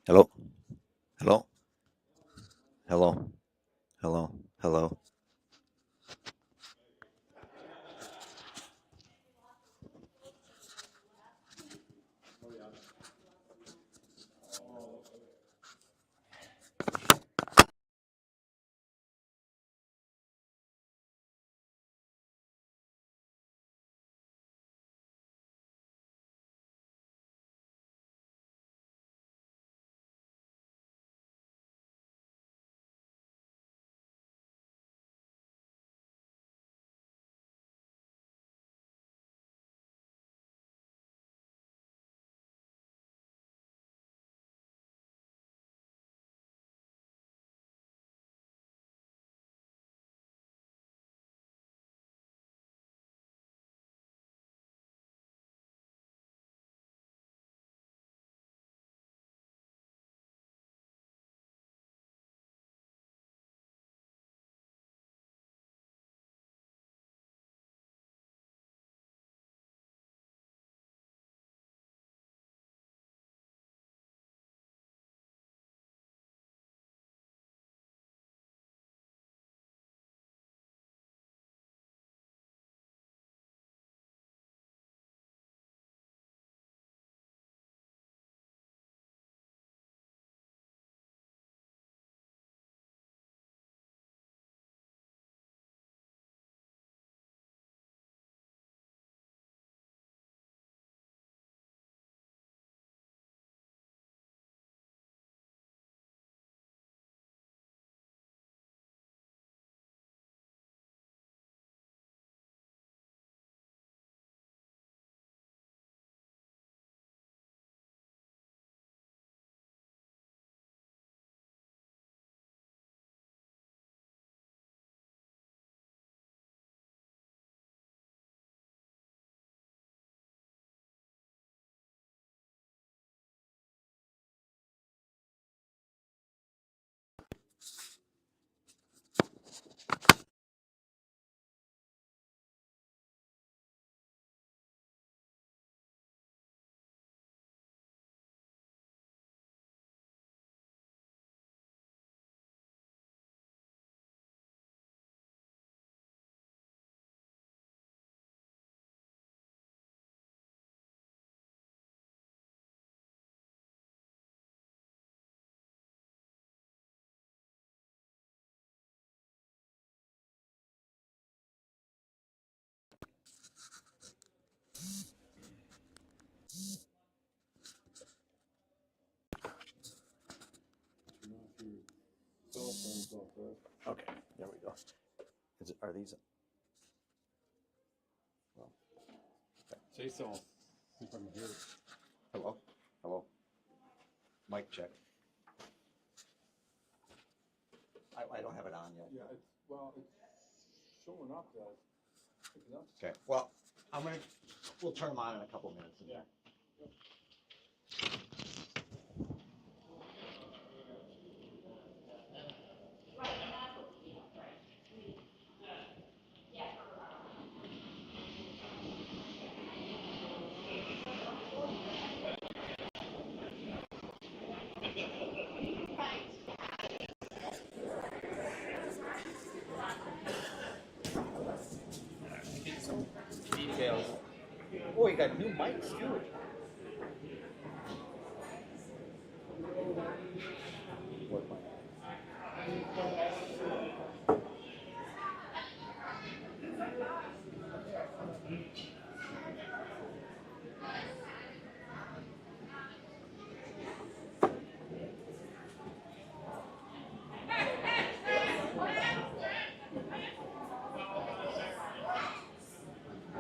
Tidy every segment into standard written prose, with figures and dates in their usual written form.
Hello? Hello? Hello? Hello? Hello? Okay, there we go. Are these? Well, okay. Say so. See if I can hear it. Hello? Hello? Mic check. I don't have it on yet. Yeah, it's showing up that it's picking up. Okay, well, we'll turn them on in a couple minutes. Yeah. Get some details. Oh, you got new mics too. What mic?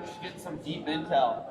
Just get some deep intel.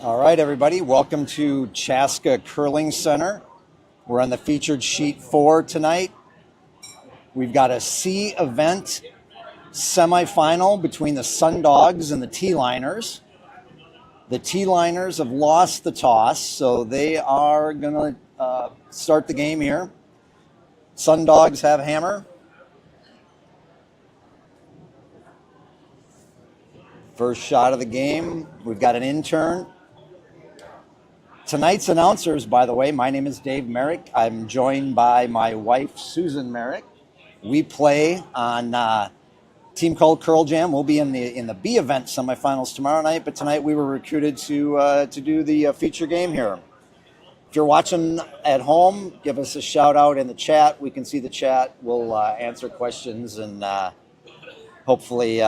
All right, everybody, welcome to Chaska Curling Center. We're on the featured sheet 4 tonight. We've got a C event semifinal between the Sundogs and the T-Liners. The T-Liners have lost the toss, so they are going to start the game here. Sundogs have hammer. First shot of the game. We've got an intern. Tonight's announcers, by the way, my name is Dave Merrick. I'm joined by my wife, Susan Merrick. We play on a team called Curl Jam. We'll be in the B event semifinals tomorrow night, but tonight we were recruited to do the feature game here. If you're watching at home, give us a shout out in the chat. We can see the chat. We'll answer questions and hopefully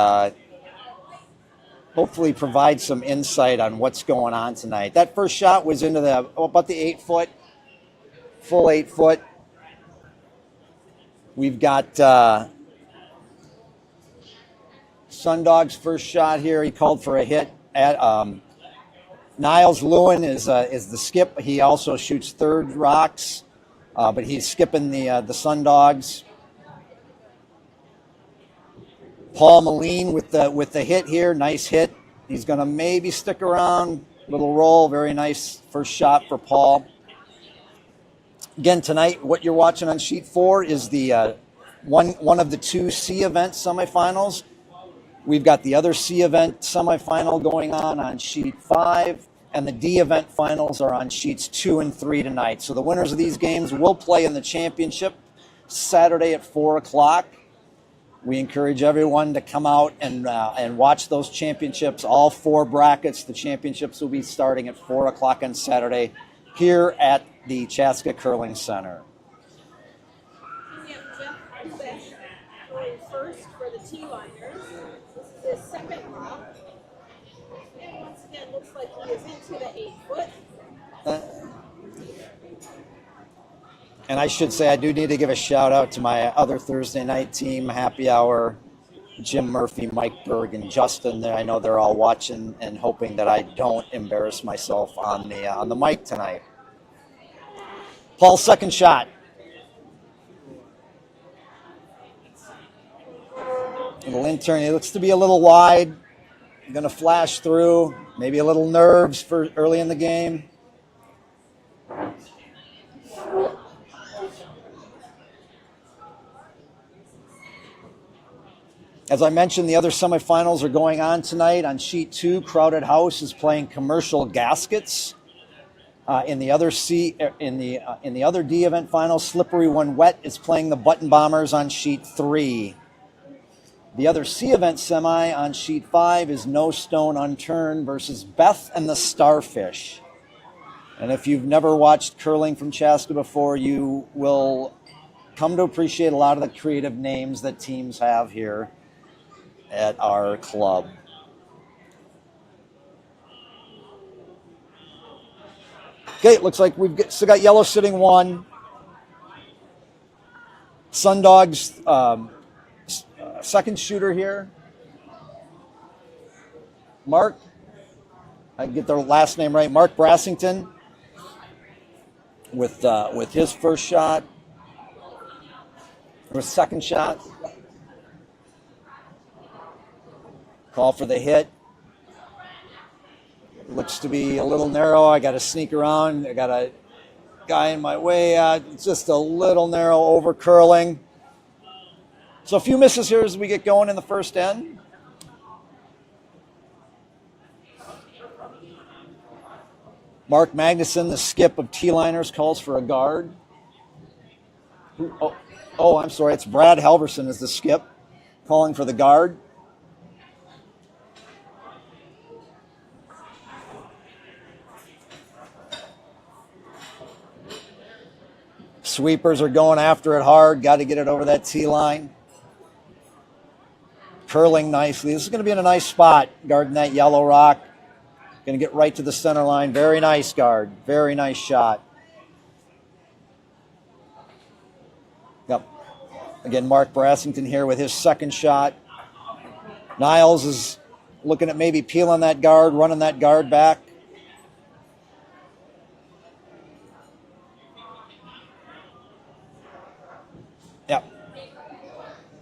provide some insight on what's going on tonight. That first shot was into about the 8-foot, full 8-foot. We've got Sundog's first shot here. He called for a hit. Niles Lewin is the skip. He also shoots third rocks, but he's skipping the Sundogs. Paul Moline with the hit here. Nice hit. He's going to maybe stick around. Little roll. Very nice first shot for Paul. Again, tonight, what you're watching on sheet 4 is the one of the two C event semifinals. We've got the other C event semifinal going on sheet 5, and the D event finals are on sheets 2 and 3 tonight. So the winners of these games will play in the championship Saturday at 4 o'clock. We encourage everyone to come out and watch those championships, all 4 brackets. The championships will be starting at 4 o'clock on Saturday here at the Chaska Curling Center. We have Jeff Beck going first for the T-Liners. This is his second rock. And once again, looks like he is into the 8-foot. And I should say I do need to give a shout out to my other Thursday night team, Happy Hour, Jim Murphy, Mike Berg, and Justin. I know they're all watching and hoping that I don't embarrass myself on the mic tonight. Paul's second shot. Little intern. He looks to be a little wide. Going to flash through. Maybe a little nerves for early in the game. As I mentioned, the other semifinals are going on tonight. On sheet 2, Crowded House is playing Commercial Gaskets. In the other D event final, Slippery When Wet is playing the Button Bombers on sheet 3. The other C event semi on sheet 5 is No Stone Unturned versus Beth and the Starfish. And if you've never watched curling from Chaska before, you will come to appreciate a lot of the creative names that teams have here at our club. Okay, it looks like we've still got yellow sitting 1. Sundogs second shooter here. Mark, I can get their last name right. Mark Brassington with his first shot. Or second shot. Call for the hit. Looks to be a little narrow. I got to sneak around. I got a guy in my way. It's just a little narrow, over curling. So a few misses here as we get going in the first end. Mark Magnuson, the skip of T-Liners, calls for a guard. Oh, I'm sorry. It's Brad Halverson is the skip, calling for the guard. Sweepers are going after it hard. Got to get it over that T-line. Curling nicely. This is going to be in a nice spot, guarding that yellow rock. Going to get right to the center line. Very nice guard. Very nice shot. Yep. Again, Mark Brassington here with his second shot. Niles is looking at maybe peeling that guard, running that guard back.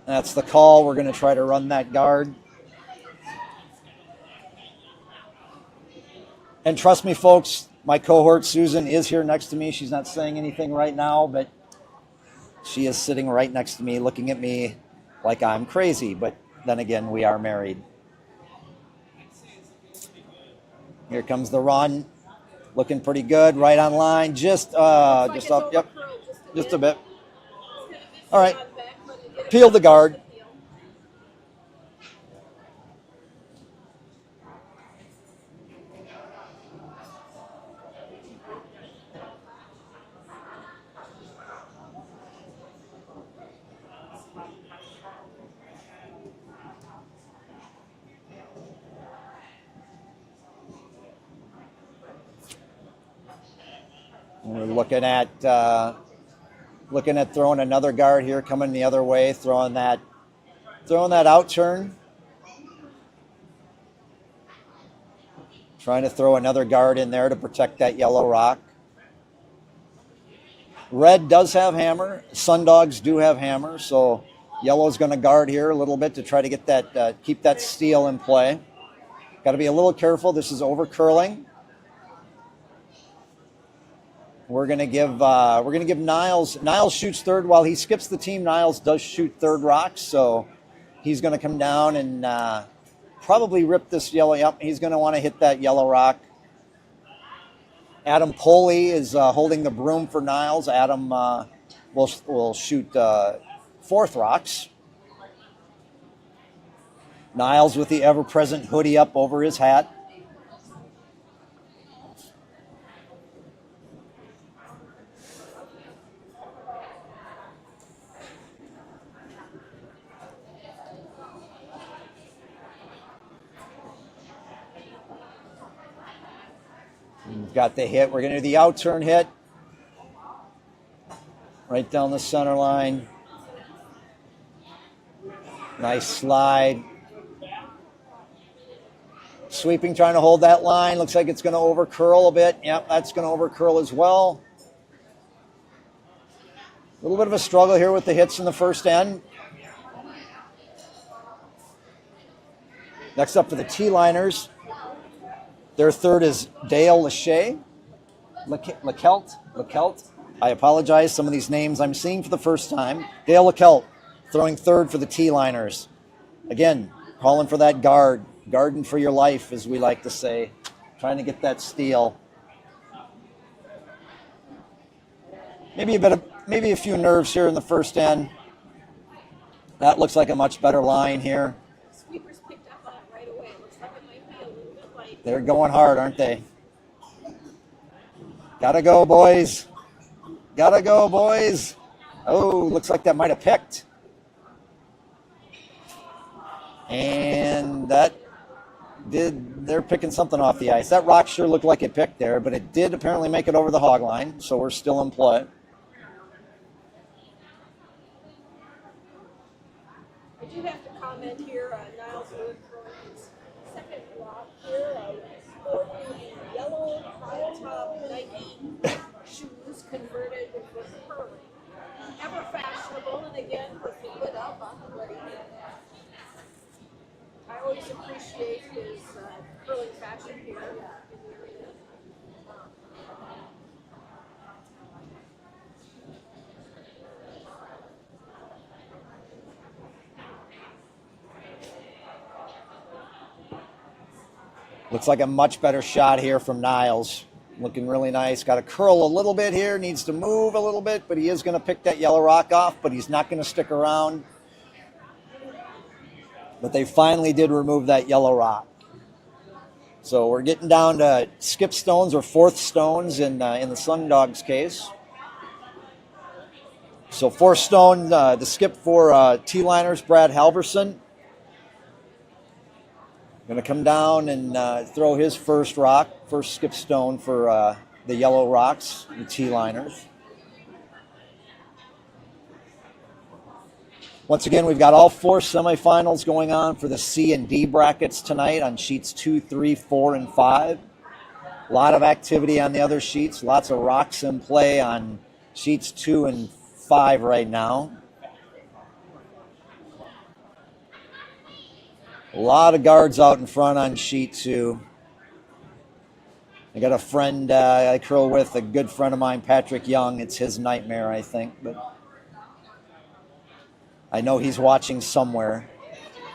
That's the call. We're going to try to run that guard. And trust me, folks, my cohort Susan is here next to me. She's not saying anything right now, but she is sitting right next to me looking at me like I'm crazy. But then again, we are married. Here comes the run. Looking pretty good, right on line. Just up, yep, just a bit. All right, peel the guard. We're looking at throwing another guard here, coming the other way, throwing that out turn. Trying to throw another guard in there to protect that yellow rock. Red does have hammer. Sundogs do have hammer, so yellow's going to guard here a little bit to try to get that keep that steal in play. Got to be a little careful. This is over curling. We're going to give Niles. Niles shoots third while he skips the team. Niles does shoot third rocks, so he's going to come down and probably rip this yellow. Yep, he's going to want to hit that yellow rock. Adam Poley is holding the broom for Niles. Adam will shoot fourth rocks. Niles with the ever-present hoodie up over his hat. We've got the hit. We're going to do the out turn hit. Right down the center line. Nice slide. Sweeping, trying to hold that line. Looks like it's going to over curl a bit. Yep, that's going to over curl as well. A little bit of a struggle here with the hits in the first end. Next up for the T-liners. Their third is Dale Lachey. LeKelt. I apologize. Some of these names I'm seeing for the first time. Dale LeKelt throwing third for the T-liners. Again, calling for that guard. Guarding for your life, as we like to say. Trying to get that steal. Maybe a few nerves here in the first end. That looks like a much better line here. Sweepers picked up on it right away. Looks like it might be a little bit light. They're going hard, aren't they? Gotta go, boys. Gotta go, boys. Oh, looks like that might have picked. And they're picking something off the ice. That rock sure looked like it picked there, but it did apparently make it over the hog line, so we're still in play. I do have to comment here, Niles Wood throwing his second rock here, sporting yellow high top Nike shoes converted with curling. Ever fashionable, and again with the hood up on the hoodie. I always appreciate his curling fashion here in the arena. Looks like a much better shot here from Niles. Looking really nice. Got to curl a little bit here. Needs to move a little bit, but he is going to pick that yellow rock off, but he's not going to stick around. But they finally did remove that yellow rock. So we're getting down to skip stones or fourth stones in the Sundogs case. So fourth stone, the skip for T-liners, Brad Halverson. Going to come down and throw his first skip stone for the yellow rocks, the T-liners. Once again, we've got all four semifinals going on for the C and D brackets tonight on sheets 2, 3, 4, and 5. A lot of activity on the other sheets. Lots of rocks in play on sheets 2 and 5 right now. A lot of guards out in front on sheet 2. I got a friend I curl with, a good friend of mine, Patrick Young. It's his nightmare, I think, but I know he's watching somewhere.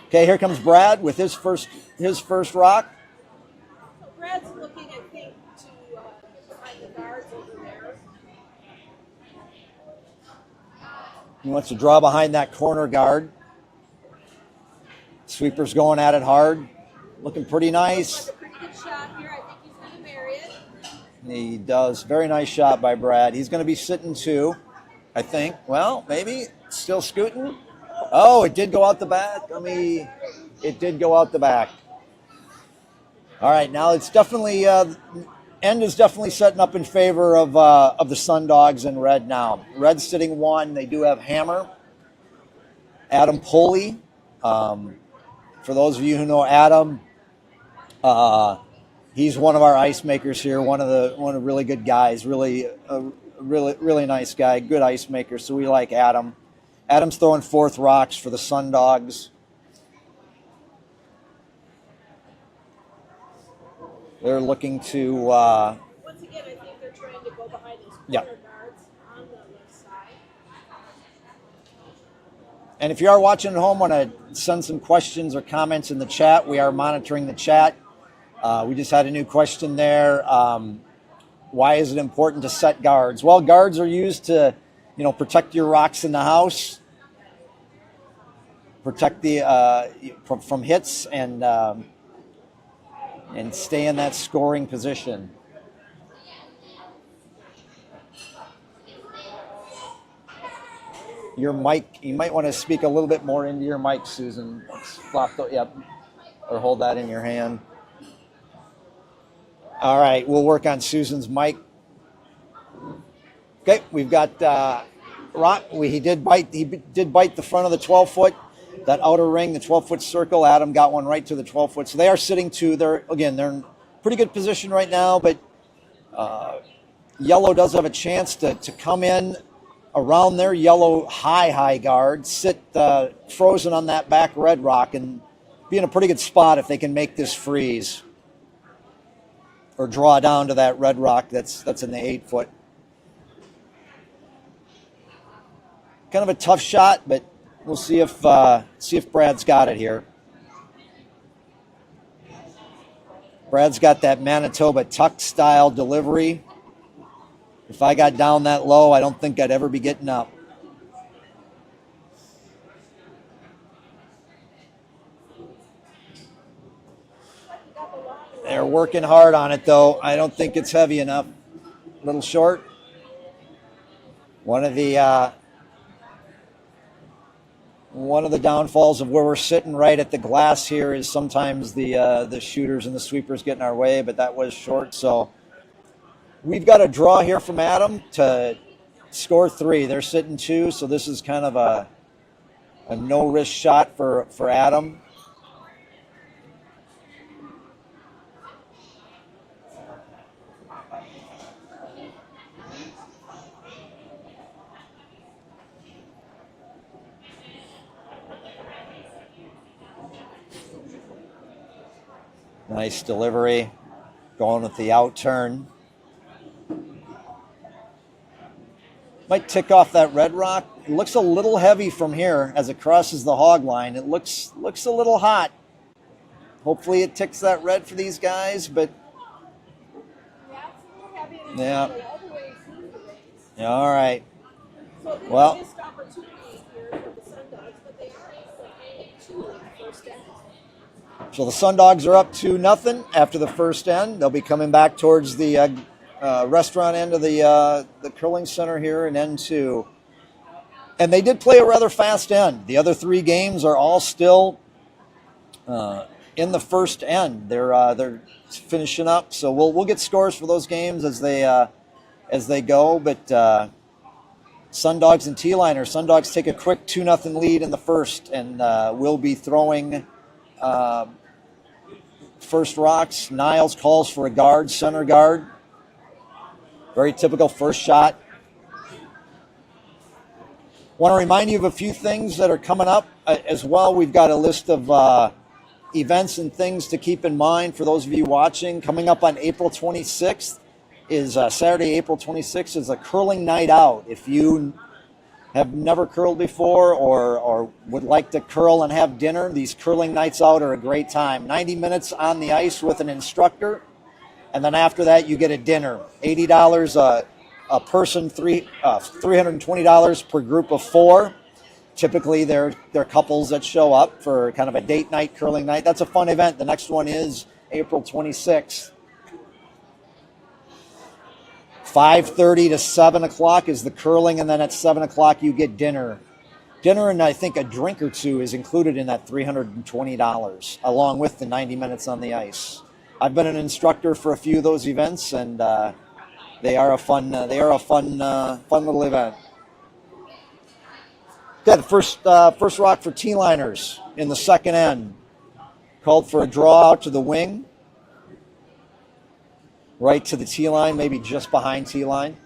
Okay, here comes Brad with his first rock. So Brad's looking, I think, to behind the guards over there. He wants to draw behind that corner guard. Sweeper's going at it hard. Looking pretty nice. A pretty good shot here. I think he's going to marry it. He does. Very nice shot by Brad. He's going to be sitting 2, I think. Well, maybe. Still scooting. Oh, it did go out the back. It did go out the back. All right, now it's definitely end is definitely setting up in favor of the Sun Dogs and Red now. Red's sitting 1. They do have Hammer, Adam Pulley. For those of you who know Adam, he's one of our ice makers here. One of the really good guys. Really nice guy. Good ice maker. So we like Adam. Adam's throwing 4th rocks for the Sun Dogs. They're looking to. Once again, I think they're trying to go behind those corner guards on the left side. And if you are watching at home, want to send some questions or comments in the chat. We are monitoring the chat. We just had a new question there. Why is it important to set guards? Well, guards are used to, protect your rocks in the house, protect the from hits, and stay in that scoring position. Your mic, you might want to speak a little bit more into your mic, Susan. It's flopped, yep, or hold that in your hand. All right, we'll work on Susan's mic. Okay, we've got Rock. He did bite the front of the 12-foot, that outer ring, the 12-foot circle. Adam got one right to the 12-foot. So they are sitting 2. They're in pretty good position right now, but yellow does have a chance to come in around their yellow high guard, sit frozen on that back red rock, and be in a pretty good spot if they can make this freeze or draw down to that red rock that's in the 8-foot. Kind of a tough shot, but we'll see if Brad's got it here. Brad's got that Manitoba tuck style delivery. If I got down that low, I don't think I'd ever be getting up. They're working hard on it, though. I don't think it's heavy enough. A little short. One of the downfalls of where we're sitting right at the glass here is sometimes the shooters and the sweepers get in our way, but that was short. So we've got a draw here from Adam to score 3. They're sitting 2, so this is kind of a no-risk shot for Adam. Nice delivery, going with the out turn. Might tick off that red rock. It looks a little heavy from here as it crosses the hog line. It looks a little hot. Hopefully it ticks that red for these guys, but yeah. All right. Well, Missed opportunity here for the Sun Dogs, but they are able to hang it 2 in the first end. So the Sun Dogs are up 2-0 after the first end. They'll be coming back towards the restaurant end of the curling center here in end 2. And they did play a rather fast end. The other 3 games are all still in the first end. They're finishing up. So we'll get scores for those games as they go. But Sun Dogs and T-Liner. Sun Dogs take a quick 2-0 lead in the first, and we'll be throwing first rocks. Niles calls for a guard, center guard. Very typical first shot. Want to remind you of a few things that are coming up as well. We've got a list of events and things to keep in mind for those of you watching. Coming up on April 26th is Saturday, April 26th is a curling night out. If you have never curled before or would like to curl and have dinner, these curling nights out are a great time. 90 minutes on the ice with an instructor, and then after that you get a dinner. $80 a person, $320 per group of 4. Typically, they're couples that show up for kind of a date night, curling night. That's a fun event. The next one is April 26th. 5:30 to 7 o'clock is the curling, and then at 7 o'clock you get dinner. Dinner and I think a drink or two is included in that $320, along with the 90 minutes on the ice. I've been an instructor for a few of those events, and they are a fun little event. Good. First rock for T-liners in the second end. Called for a draw out to the wing. Right to the T-line, maybe just behind T-line.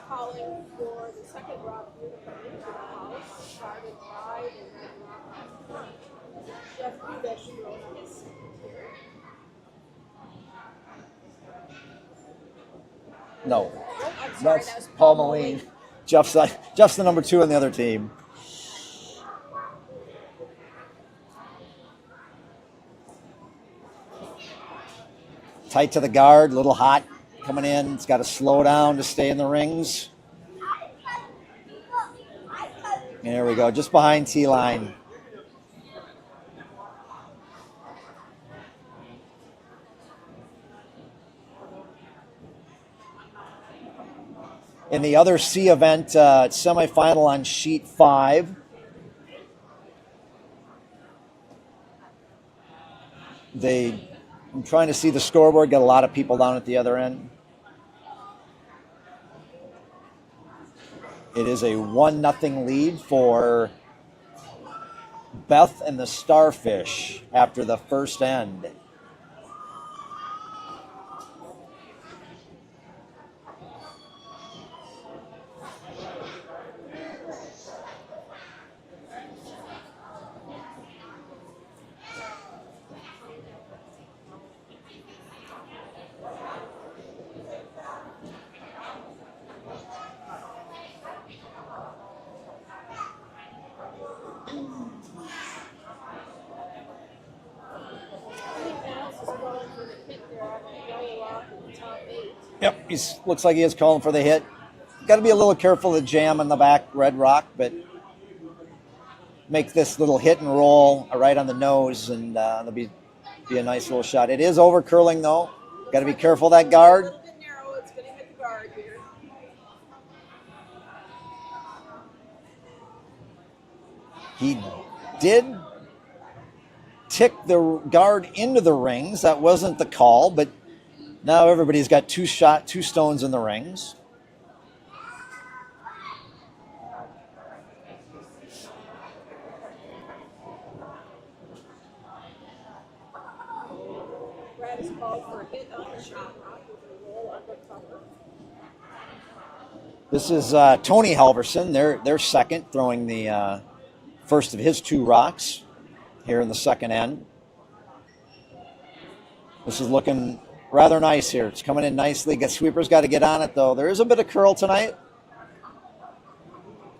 Calling for the second rock to come into the house, started wide and then rock on front. Jeff Udesh wrote his here. No, Oh, I'm sorry, that's that was Paul Moline. Jeff's the number 2 on the other team. Tight to the guard, little hot coming in. It's got to slow down to stay in the rings. There we go, just behind T-line. In the other C event, semifinal on sheet 5. I'm trying to see the scoreboard, got a lot of people down at the other end. It is a 1-0 lead for Beth and the Starfish after the first end. Yep, he looks like he is calling for the hit. Got to be a little careful of the jam on the back red rock, but make this little hit and roll right on the nose, and it'll be a nice little shot. It is over curling though. Got to be careful of that guard. A little bit narrow. It's going to hit the guard here. He did tick the guard into the rings. That wasn't the call, but now everybody's got two stones in the rings. Brad is called for a hit on the shot rock with a roll undercover. This is Tony Halverson. They're second, throwing the first of his 2 rocks here in the second end. This is looking rather nice here. It's coming in nicely. Sweeper's got to get on it, though. There is a bit of curl tonight.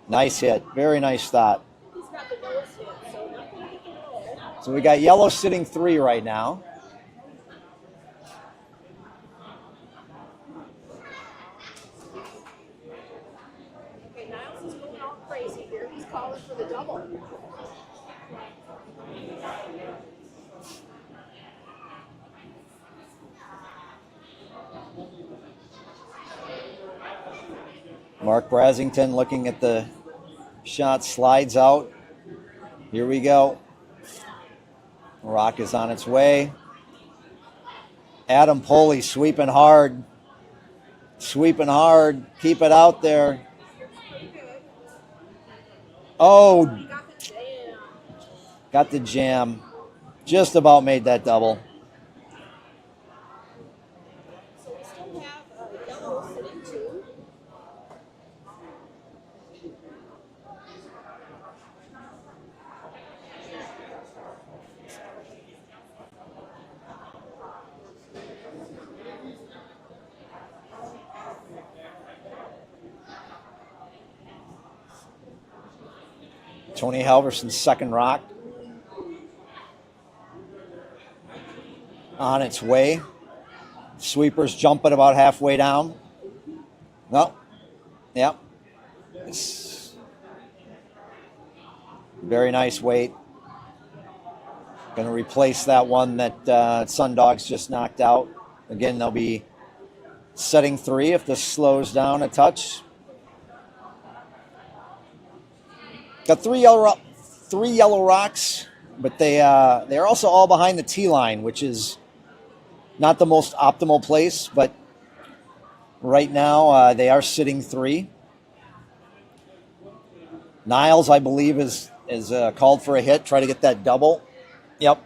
Nice hit. Very nice stop. He's got the nose hit, so nothing he can roll. So we got yellow sitting 3 right now. Okay, Niles is going all crazy here. He's calling for the double. Mark Brasington looking at the shot, slides out. Here we go. Rock is on its way. Adam Poley sweeping hard. Sweeping hard. Keep it out there. Oh, He got the jam. got the jam. Just about made that double. So we still have yellow sitting two. Tony Halverson's second rock on its way. Sweepers jumping about halfway down. No. Yep. It's very nice weight. Going to replace that one that Sundogs just knocked out. Again, they'll be setting three if this slows down a touch. Got three yellow rocks, but they're also all behind the tee line, which is not the most optimal place, but right now they are sitting three. Niles, I believe, is called for a hit, try to get that double. Yep.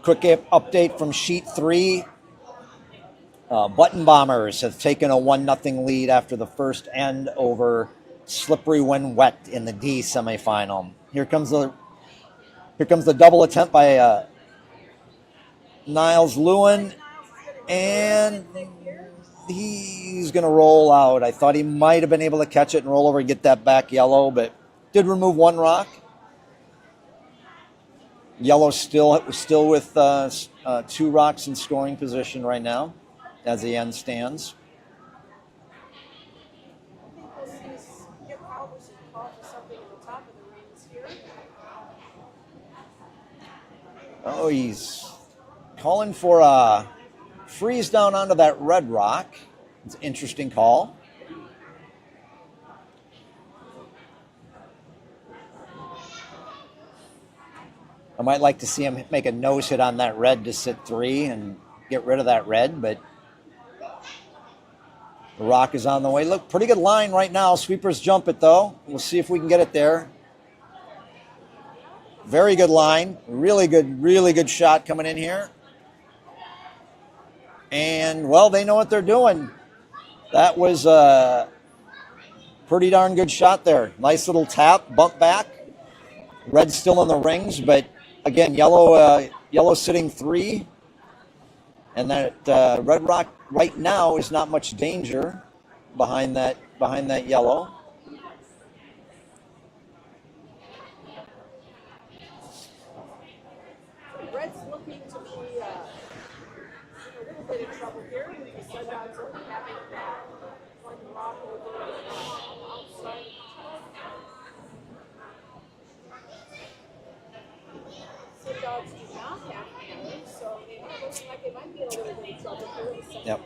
Quick update from sheet 3. Button Bombers have taken a 1-0 lead after the first end over Slippery When Wet in the D semifinal. Here comes the double attempt by Niles Lewin, and he's going to roll out. I thought he might have been able to catch it and roll over and get that back yellow, but did remove one rock. Yellow still with 2 rocks in scoring position right now as the end stands. I think we'll see Skip Halverson call for something at the top of the rings here. Oh, he's calling for a freeze down onto that red rock. It's an interesting call. I might like to see him make a nose hit on that red to sit 3 and get rid of that red, but the rock is on the way. Look, pretty good line right now. Sweepers jump it, though. We'll see if we can get it there. Very good line. Really good shot coming in here. And, well, they know what they're doing. That was a pretty darn good shot there. Nice little tap, bump back. Red still in the rings, but, again, yellow sitting 3. And that red rock right now is not much danger behind that yellow. Red's looking to be in a little bit of trouble here with the Sundogs only having that one rock over outside. Sundogs do not have hammers, so they are looking like they might be in a little bit of trouble here in the second. Yep.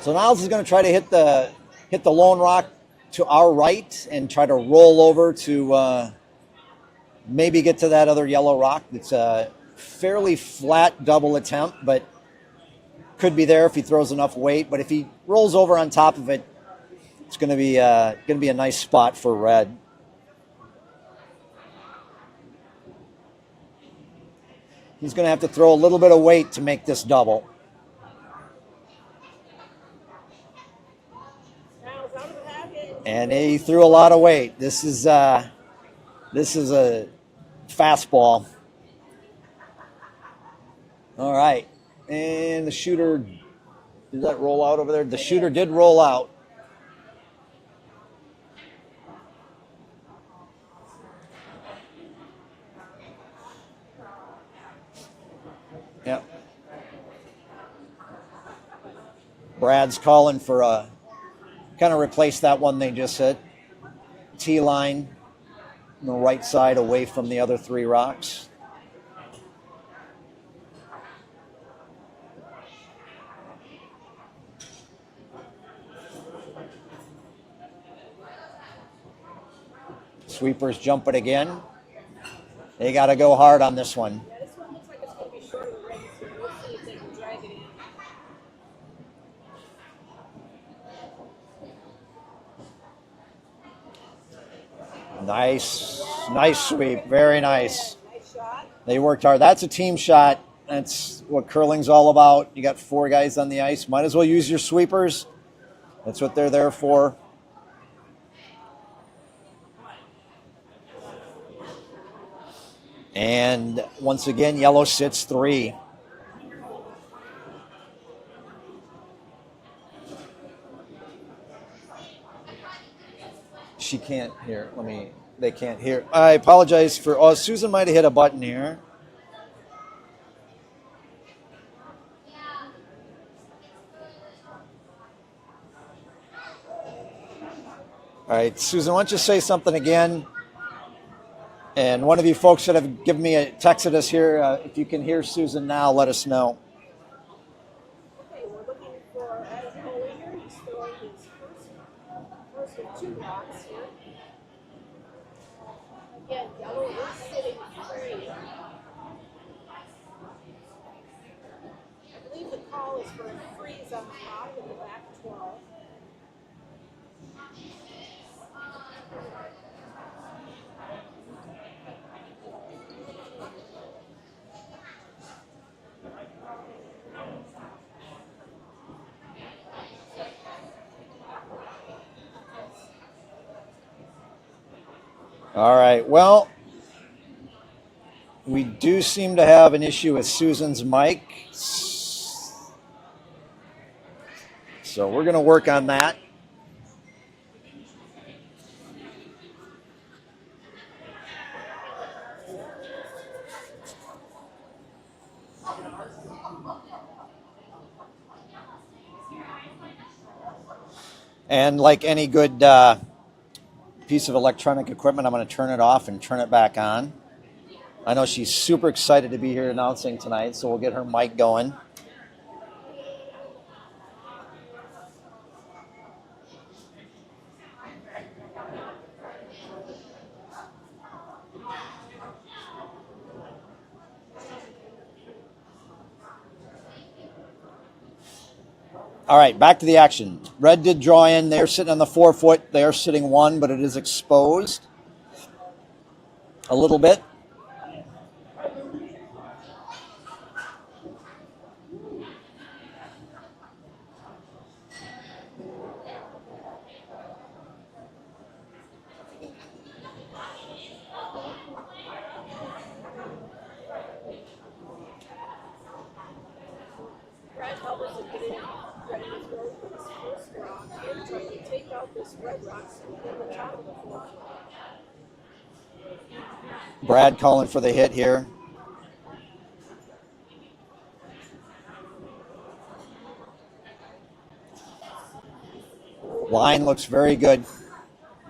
So Niles is going to try to hit the lone rock to our right and try to roll over to maybe get to that other yellow rock. It's a fairly flat double attempt, but could be there if he throws enough weight. But if he rolls over on top of it, it's going to be a nice spot for red. He's going to have to throw a little bit of weight to make this double. And he threw a lot of weight. This is a fastball. All right. And the shooter, did that roll out over there? The shooter did roll out. Yep. Brad's calling for a kind of replace that one they just hit. Tee line on the right side away from the other 3 rocks. Sweepers jump it again. They got to go hard on this one. Yeah, this one looks like it's going to be drag it in. Nice sweep. Very nice. Nice shot. They worked hard. That's a team shot. That's what curling's all about. You got 4 guys on the ice. Might as well use your sweepers. That's what they're there for. And once again, yellow sits 3. She can't hear. They can't hear. I apologize for, Susan might have hit a button here. All right, Susan, why don't you say something again? And one of you folks that have given me texted us here, if you can hear Susan now, let us know. Okay, we're looking for Adam Collier. He's throwing his first of 2 rocks here. Again, yellow is sitting 3. I believe the call is for a freeze on top in the back 12. All right, well, we do seem to have an issue with Susan's mic. So we're going to work on that. And like any good piece of electronic equipment, I'm going to turn it off and turn it back on. I know she's super excited to be here announcing tonight, so we'll get her mic going. All right, back to the action. Red did draw in. They're sitting on the 4 foot. They are sitting 1, but it is exposed a little bit. Brad Hubbard's getting ready to throw his first rock here, trying to take out this red rock sitting at the top of the 4th. Brad calling for the hit here. Line looks very good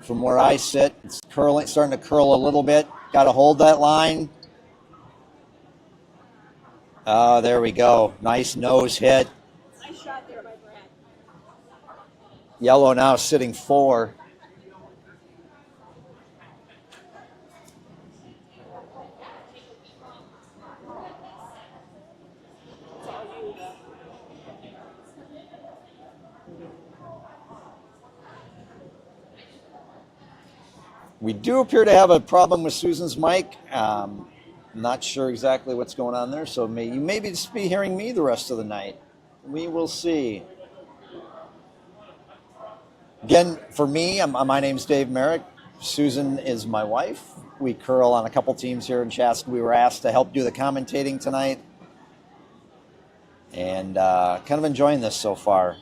from where I sit. It's curling, starting to curl a little bit. Got to hold that line. Oh, there we go. Nice nose hit. Nice shot there by Brad. Yellow now sitting 4. It's all you. We do appear to have a problem with Susan's mic. Not sure exactly what's going on there, so you may just be hearing me the rest of the night. We will see. Again, for me, my name's Dave Merrick. Susan is my wife. We curl on a couple teams here in Chaska. We were asked to help do the commentating tonight, and kind of enjoying this so far.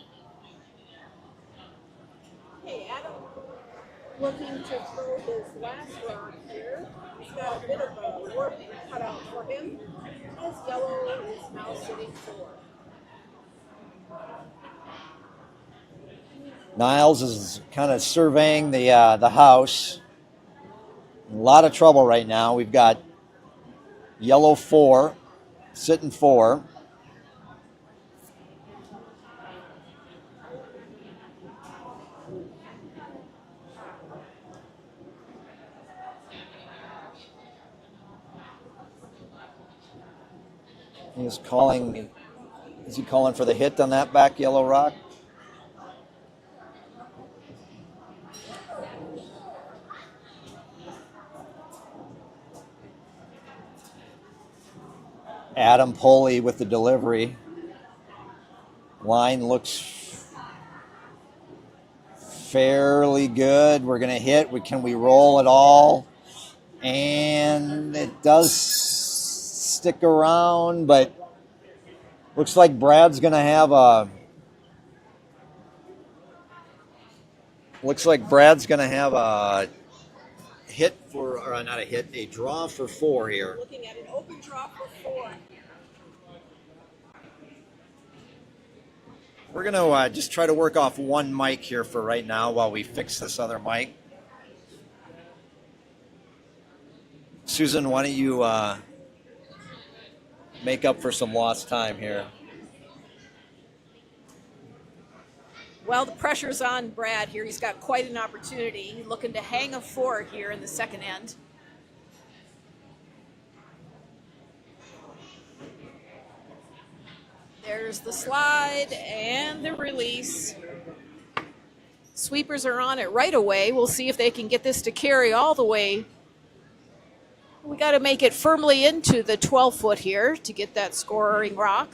Hey, Adam, looking to throw his last rock here. He's got a bit of a work cut out for him. His yellow is now sitting 4. Niles is kind of surveying the house. In a lot of trouble right now. We've got yellow 4, sitting 4. He is calling Is he calling for the hit on that back yellow rock? Adam Poley with the delivery. Line looks fairly good. We're going to hit. Can we roll at all? And it does stick around, but looks like Brad's going to have a hit for, or not a hit, a draw for 4 here. Looking at an open draw for 4. We're going to just try to work off one mic here for right now while we fix this other mic. Susan, why don't you make up for some lost time here? Well, the pressure's on Brad here. He's got quite an opportunity. Looking to hang a 4 here in the second end. There's the slide and the release. Sweepers are on it right away. We'll see if they can get this to carry all the way. We got to make it firmly into the 12-foot here to get that scoring rock.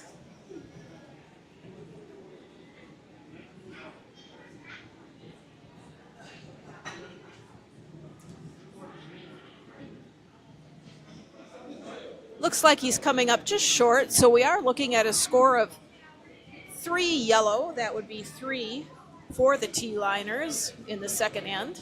Looks like he's coming up just short, so we are looking at a score of 3 yellow. That would be 3 for the T-liners in the second end.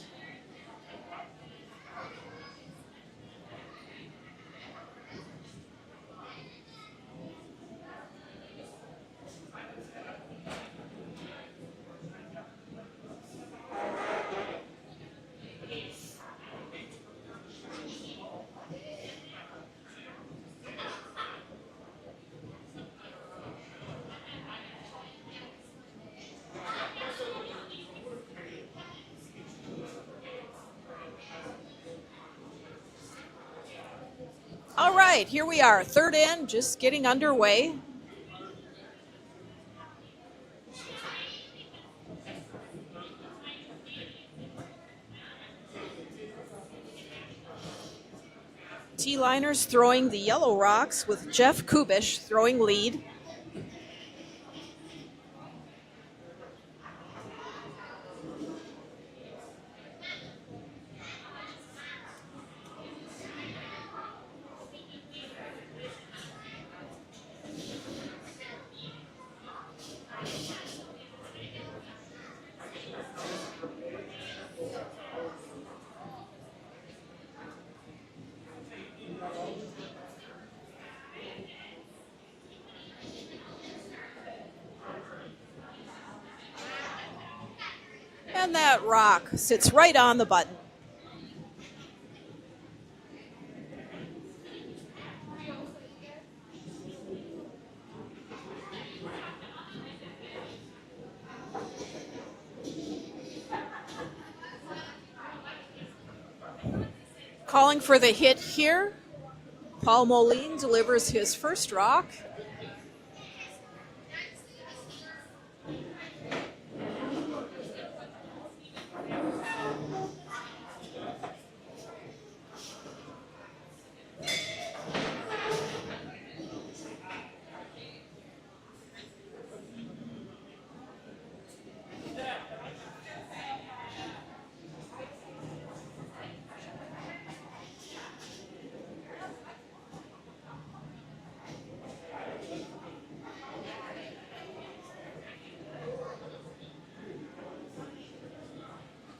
All right, here we are, third end, just getting underway. T-liners throwing the yellow rocks with Jeff Kubish throwing lead. And that rock sits right on the button. Calling for the hit here. Paul Moline delivers his first rock.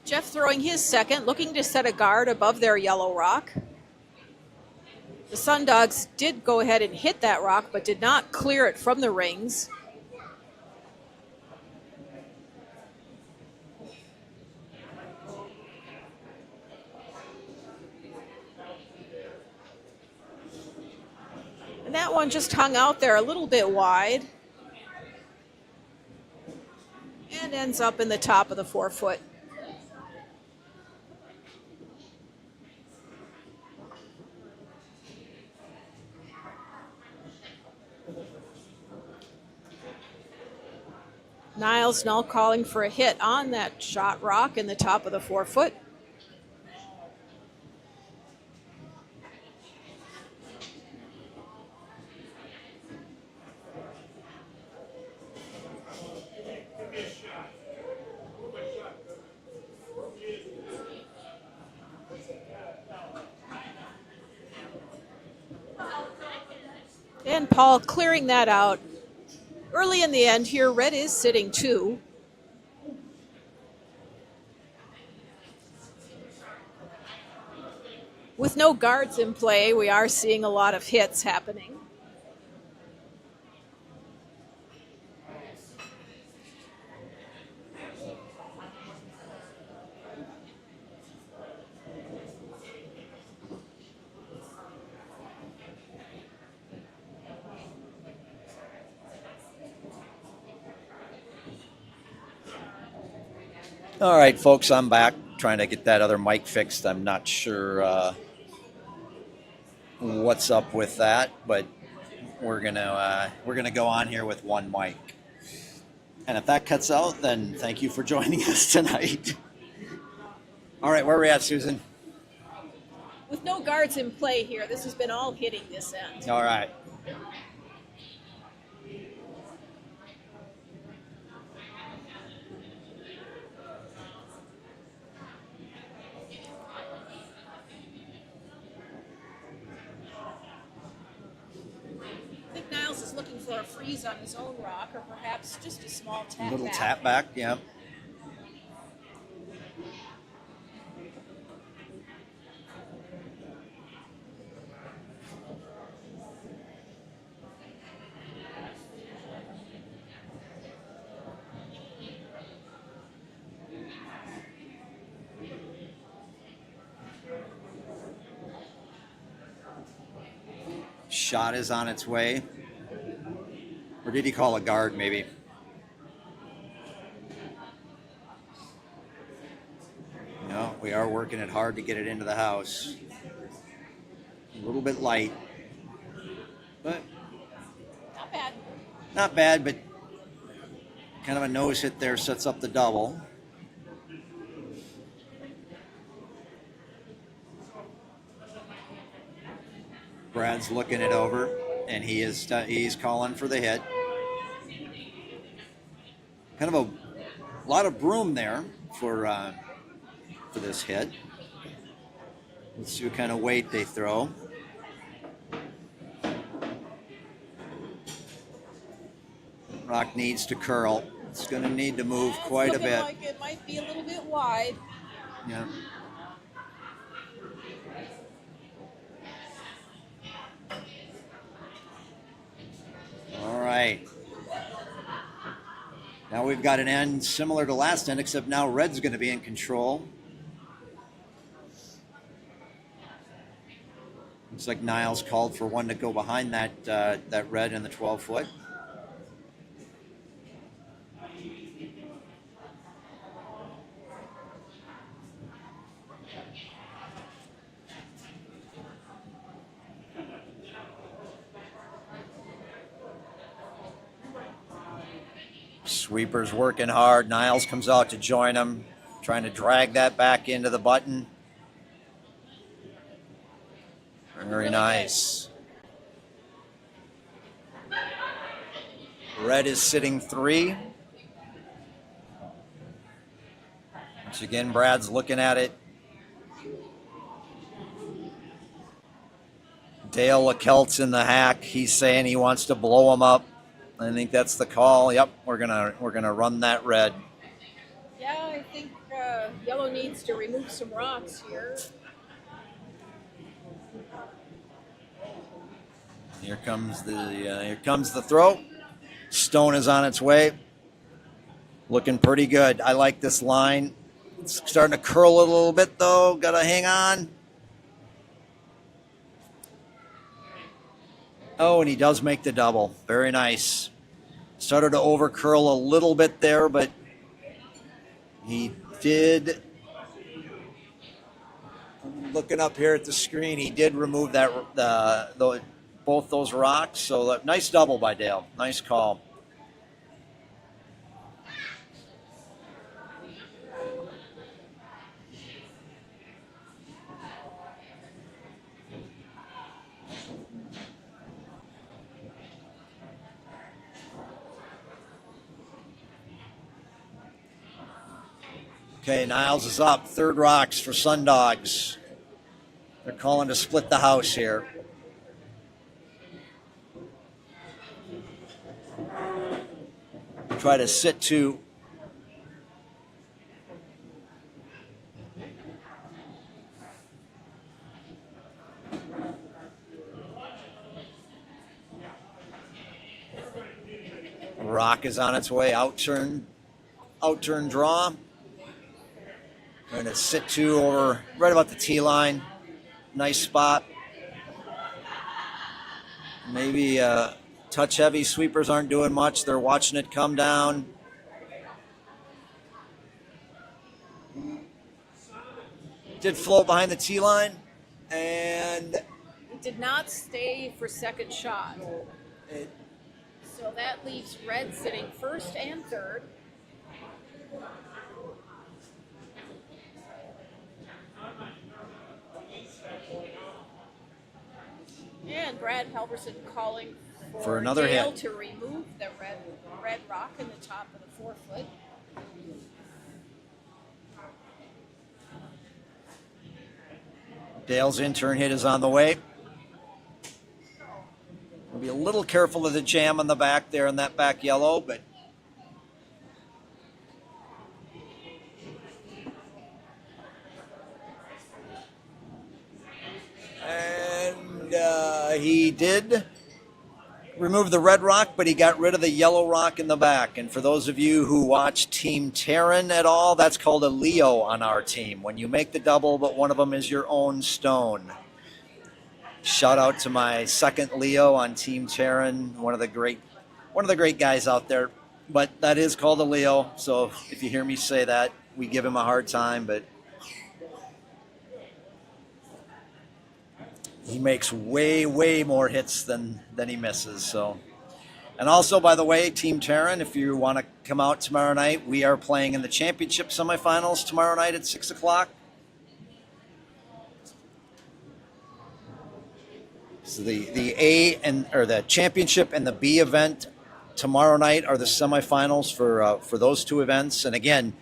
Jeff throwing his second, looking to set a guard above their yellow rock. The Sundogs did go ahead and hit that rock, but did not clear it from the rings. And that one just hung out there a little bit wide and ends up in the top of the 4-foot. Niles now calling for a hit on that shot rock in the top of the 4-foot. And Paul clearing that out. Early in the end here, red is sitting 2. With no guards in play, we are seeing a lot of hits happening. All right, folks, I'm back trying to get that other mic fixed. I'm not sure what's up with that, but we're gonna go on here with one mic. And if that cuts out, then thank you for joining us tonight. All right, where are we at, Susan? With no guards in play here, this has been all hitting this end. All right. I think Niles is looking for a freeze on his own rock, or perhaps just a small tap Little back. tap back, yeah. Shot is on its way. Or did he call a guard, maybe? No, we are working it hard to get it into the house. A little bit light. But Not bad. not bad, but kind of a nose hit there sets up the double. Brad's looking it over, and he's calling for the hit. Kind of a lot of broom there for this hit. Let's see what kind of weight they throw. Rock needs to curl. It's going to need to move quite a bit. Like it might be a little bit wide. Yeah. All right. Now we've got an end similar to last end, except now red's going to be in control. Looks like Niles called for one to go behind that red in the 12-foot. Sweeper's working hard. Niles comes out to join him, trying to drag that back into the button. Very nice. Red is sitting 3. Once again, Brad's looking at it. Dale LaKelt's in the hack. He's saying he wants to blow him up. I think that's the call. Yep, we're gonna run that red. Yeah, I think yellow needs to remove some rocks here. Here comes the throw. Stone is on its way. Looking pretty good. I like this line. It's starting to curl a little bit though. Gotta hang on. Oh, and he does make the double. Very nice. Started to over curl a little bit there, but he did. Looking up here at the screen, he did remove both those rocks. So nice double by Dale. Nice call. Okay, Niles is up. Third rocks for Sundogs. They're calling to split the house here. Try to sit to. Rock is on its way. Outturn draw. Going to sit to over right about the tee line. Nice spot. Maybe touch heavy. Sweepers aren't doing much. They're watching it come down. Did float behind the tee line, and It did not stay for second shot. So that leaves red sitting first and third. And Brad Halverson calling for another Dale hit to remove the red rock in the top of the 4-foot. Dale's in-turn hit is on the way. We'll be a little careful of the jam on the back there in that back yellow, but and he did remove the red rock, but he got rid of the yellow rock in the back. And for those of you who watch Team Terran at all, that's called a Leo on our team. When you make the double, but one of them is your own stone. Shout out to my second Leo on Team Terran, one of the great guys out there. But that is called a Leo. So if you hear me say that, we give him a hard time, but he makes way more hits than he misses. So, and also, by the way, Team Terran, if you want to come out tomorrow night, we are playing in the championship semifinals tomorrow night at 6 o'clock. So the A and or the championship and the B event tomorrow night are the semifinals for those two events. And again,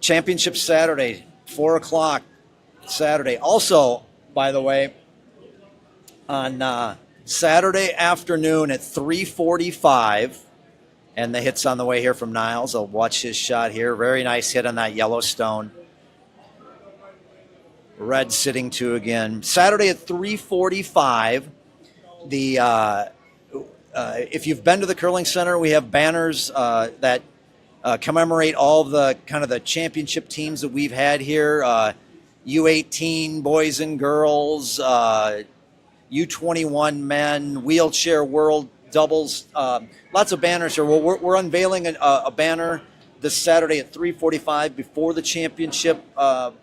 championship Saturday, 4 o'clock Saturday. Also, by the way, on Saturday afternoon at 3:45, and the hit's on the way here from Niles. I'll watch his shot here. Very nice hit on that Yellowstone. Red sitting to again. Saturday at 3:45. If you've been to the curling center, we have banners that commemorate all of the kind of the championship teams that we've had here. U18 boys and girls, U21 men, wheelchair world doubles, lots of banners here. Well, we're unveiling a banner this Saturday at 3:45 before the championship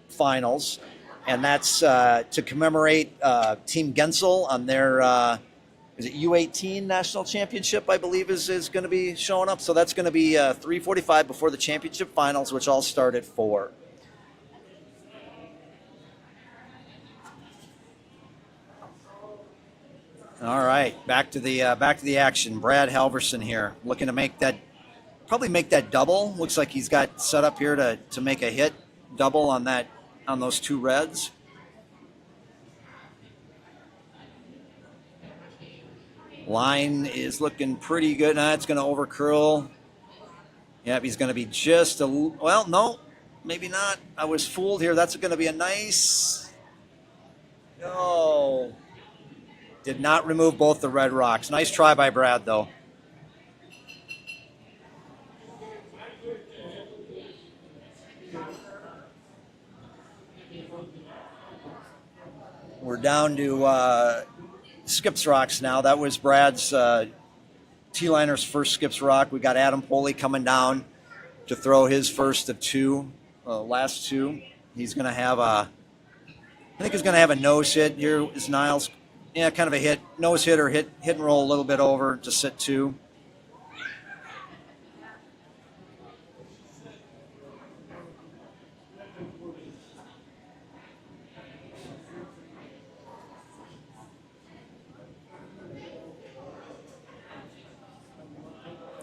finals, and that's to commemorate Team Gensel on their is it U18 national championship, I believe, is going to be showing up. So that's going to be 3:45 before the championship finals, which all start at 4. All right, back to the action. Brad Halverson here, looking to probably make that double. Looks like he's got set up here to make a hit double on those two reds. Line is looking pretty good. Now it's going to overcurl. Yep, he's going to be just well, no, maybe not. I was fooled here. That's going to be a nice. No. Did not remove both the red rocks. Nice try by Brad, though. We're down to Skips rocks now. That was Brad's T-liner's first Skips rock. We got Adam Poley coming down to throw his first of two, last two. He's going to have I think he's going to have a nose hit. Here is Niles. Yeah, kind of a hit, nose hit or hit and roll a little bit over to sit 2.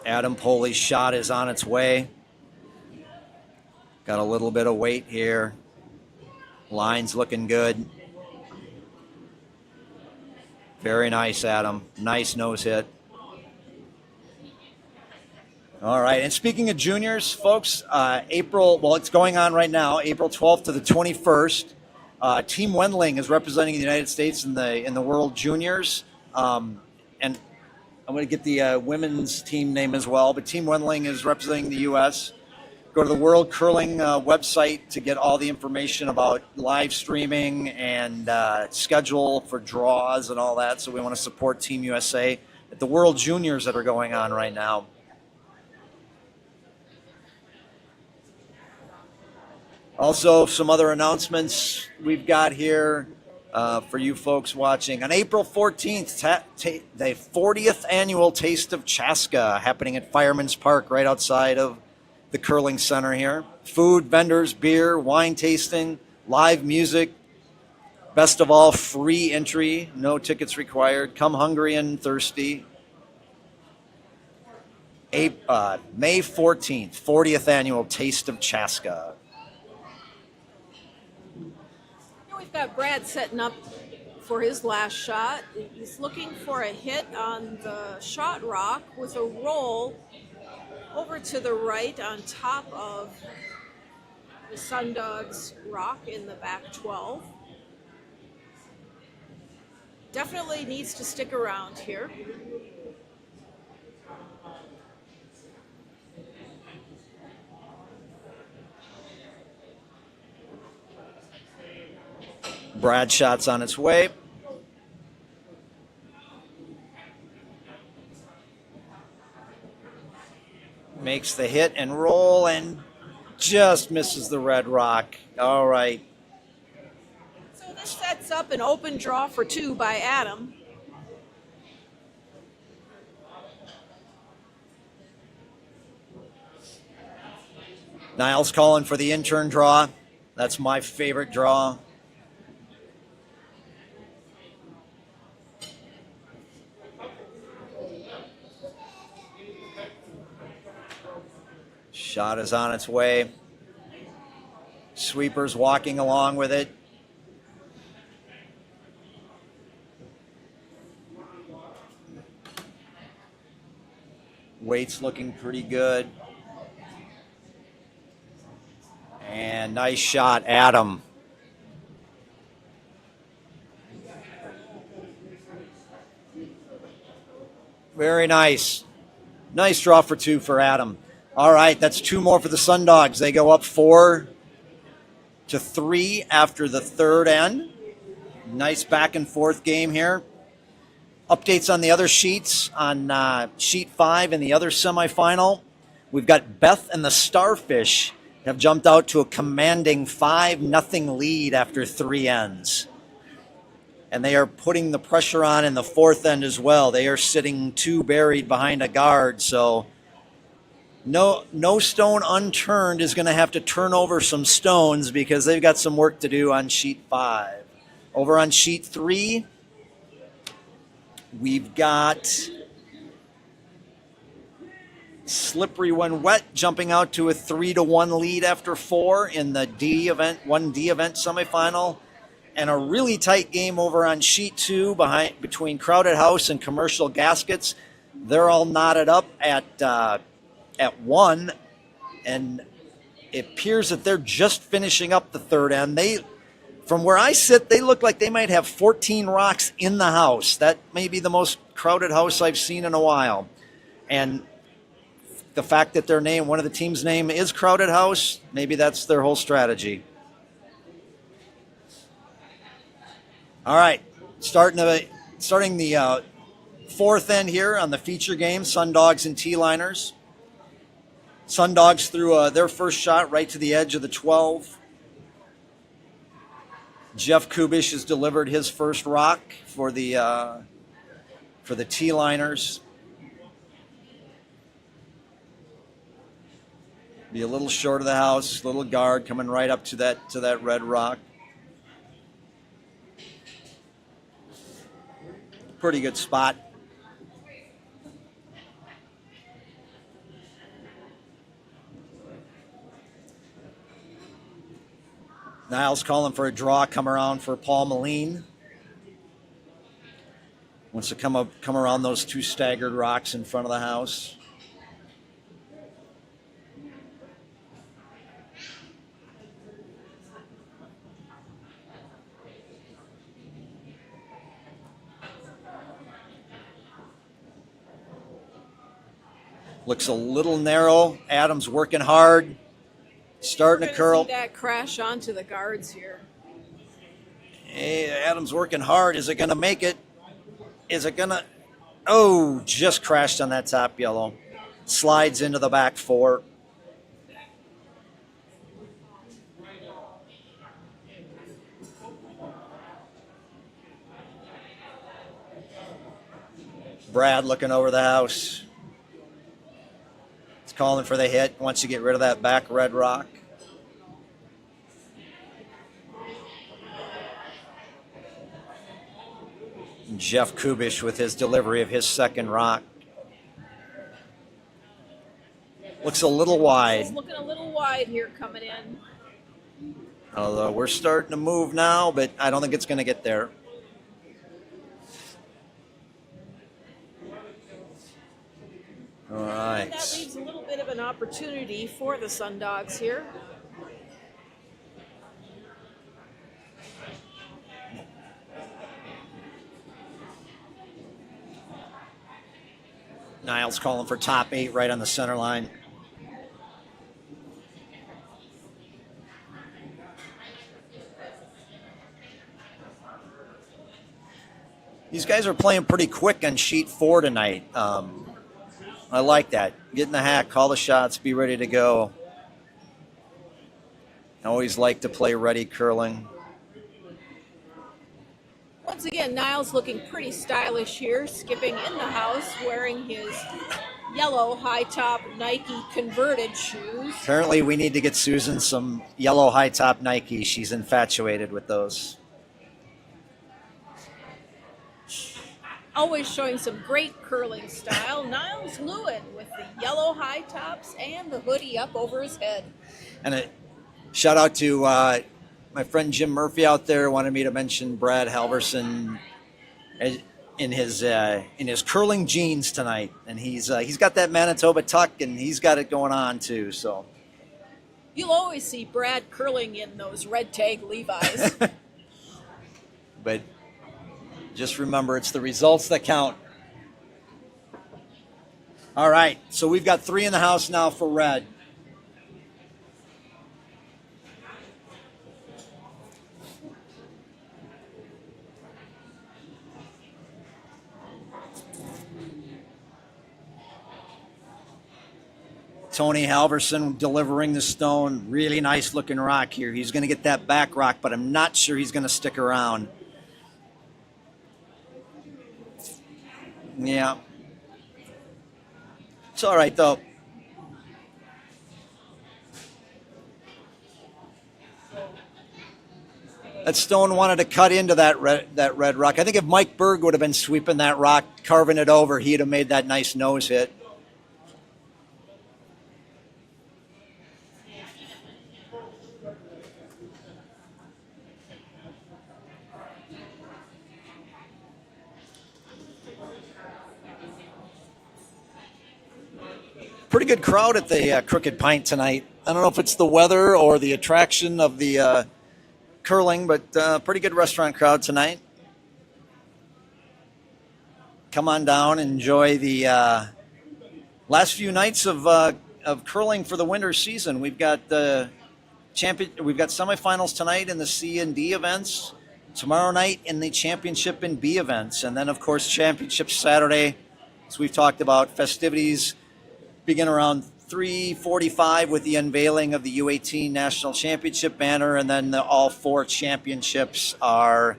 Adam Poley's shot is on its way. Got a little bit of weight here. Line's looking good. Very nice, Adam. Nice nose hit. All right, and speaking of juniors, folks, it's going on right now, April 12th to the 21st. Team Wendling is representing the United States in the World Juniors, and I'm going to get the women's team name as well. But Team Wendling is representing the U.S. Go to the World Curling website to get all the information about live streaming and schedule for draws and all that. So we want to support Team USA at the World Juniors that are going on right now. Also, some other announcements we've got here for you folks watching. On April 14th, the 40th annual Taste of Chaska happening at Fireman's Park right outside of the Curling Center here. Food, vendors, beer, wine tasting, live music. Best of all, free entry, no tickets required. Come hungry and thirsty. May 14th, 40th annual Taste of Chaska. We've got Brad setting up for his last shot. He's looking for a hit on the shot rock with a roll over to the right on top of the Sundogs rock in the back 12. Definitely needs to stick around here. Brad shot's on its way. Makes the hit and roll and just misses the red rock. All right. So this sets up an open draw for 2 by Adam. Niles calling for the intern draw. That's my favorite draw. Shot is on its way. Sweeper's walking along with it. Weight's looking pretty good. And nice shot, Adam. Very nice. Nice draw for 2 for Adam. All right, that's 2 more for the Sundogs. They go up 4-3 after the third end. Nice back and forth game here. Updates on the other sheets. On sheet 5 in the other semifinal, we've got Beth and the Starfish have jumped out to a commanding 5-0 lead after 3 ends. And they are putting the pressure on in the fourth end as well. They are sitting 2 buried behind a guard, so no stone unturned is going to have to turn over some stones because they've got some work to do on sheet 5. Over on sheet 3, we've got Slippery When Wet jumping out to a 3-1 lead after 4 in the 1D event semifinal. And a really tight game over on sheet 2 between Crowded House and Commercial Gaskets. They're all knotted up at 1, and it appears that they're just finishing up the third end. From where I sit, they look like they might have 14 rocks in the house. That may be the most crowded house I've seen in a while. And the fact that one of the team's name is Crowded House, maybe that's their whole strategy. All right, starting the fourth end here on the feature game, Sundogs and T-Liners. Sundogs threw their first shot right to the edge of the 12. Jeff Kubish has delivered his first rock for the T-Liners. Be a little short of the house, little guard coming right up to that red rock. Pretty good spot. Niles calling for a draw, come around for Paul Moline. Wants to come around those two staggered rocks in front of the house. Looks a little narrow. Adams working hard. Starting to curl. See that crash onto the guards here. Hey, Adams working hard. Is it going to make it? Is it going to? Oh, just crashed on that top yellow. Slides into the back four. Brad looking over the house. He's calling for the hit. Wants to get rid of that back red rock. Jeff Kubish with his delivery of his second rock. Looks a little wide. It's looking a little wide here coming in. Although we're starting to move now, but I don't think it's going to get there. All right. That leaves a little bit of an opportunity for the Sundogs here. Niles calling for top 8 right on the center line. These guys are playing pretty quick on sheet 4 tonight. I like that. Get in the hack, call the shots, be ready to go. I always like to play ready curling. Once again, Niles looking pretty stylish here, skipping in the house, wearing his yellow high-top Nike converted shoes. Apparently we need to get Susan some yellow high-top Nike. She's infatuated with those. Always showing some great curling style. Niles Lewin with the yellow high tops and the hoodie up over his head. And a shout out to my friend Jim Murphy out there. Wanted me to mention Brad Halverson in his curling jeans tonight, and he's got that Manitoba tuck, and he's got it going on too. So you'll always see Brad curling in those red tag Levi's. But just remember, it's the results that count. All right, so we've got 3 in the house now for red. Tony Halverson delivering the stone. Really nice looking rock here. He's going to get that back rock, but I'm not sure he's going to stick around. Yeah. It's all right, though. That stone wanted to cut into that red rock. I think if Mike Berg would have been sweeping that rock, carving it over, he'd have made that nice nose hit. Pretty good crowd at the Crooked Pint tonight. I don't know if it's the weather or the attraction of the curling, but pretty good restaurant crowd tonight. Come on down, enjoy the last few nights of curling for the winter season. We've got we've got semifinals tonight in the C and D events. Tomorrow night in the championship and B events, and then of course championship Saturday, as we've talked about. Festivities begin around 3:45 with the unveiling of the U18 National Championship banner, and then all 4 championships are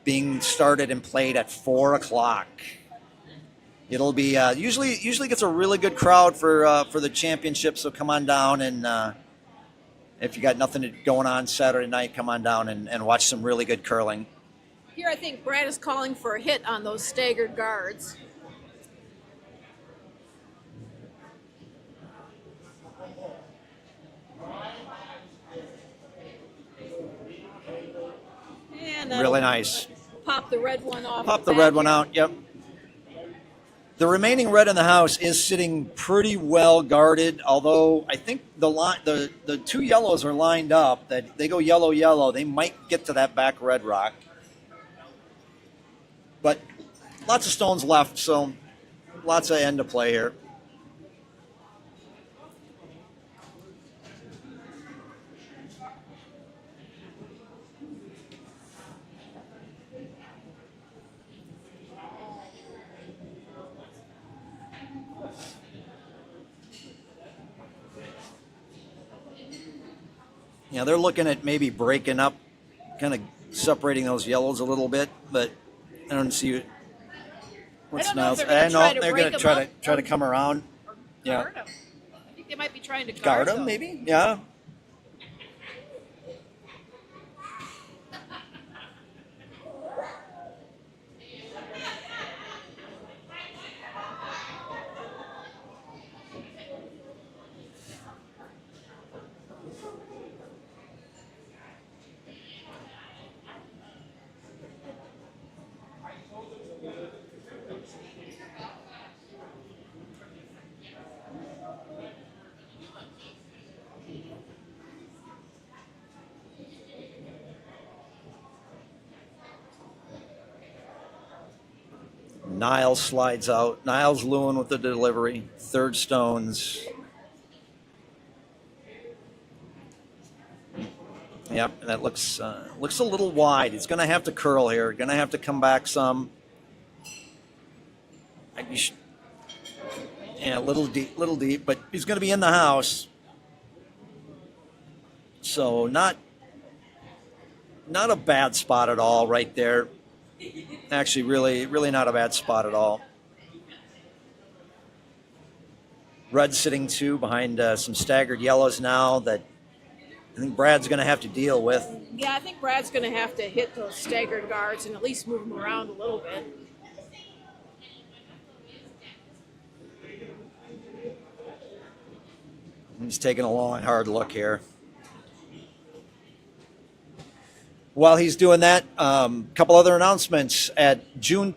being started and played at 4 o'clock. It'll be usually gets a really good crowd for the championship, so come on down, and if you got nothing going on Saturday night, come on down and watch some really good curling. Here I think Brad is calling for a hit on those staggered guards. And that'll Really nice. pop the red one off. Pop the back red one here. out. Yep. The remaining red in the house is sitting pretty well guarded, although I think the two yellows are lined up. That they go yellow, yellow. They might get to that back red rock. But lots of stones left, so lots of end to play here. Yeah, they're looking at maybe breaking up, kind of separating those yellows a little bit, but I don't see it. What's I don't know if Niles? they're gonna try to they're break going to them try to up come around. Yeah, Guard 'em. I think they might be trying to guard them them. maybe. Yeah. Niles slides out. Niles Lewin with the delivery. Third stones. Yep, and that looks a little wide. He's going to have to curl here. Going to have to come back some. Yeah, a little deep, but he's going to be in the house. So not a bad spot at all right there. Actually, really not a bad spot at all. Red sitting two behind some staggered yellows now that I think Brad's going to have to deal with. Yeah, I think Brad's going to have to hit those staggered guards and at least move them around a little bit. He's taking a long, hard look here. While he's doing that, a couple other announcements at June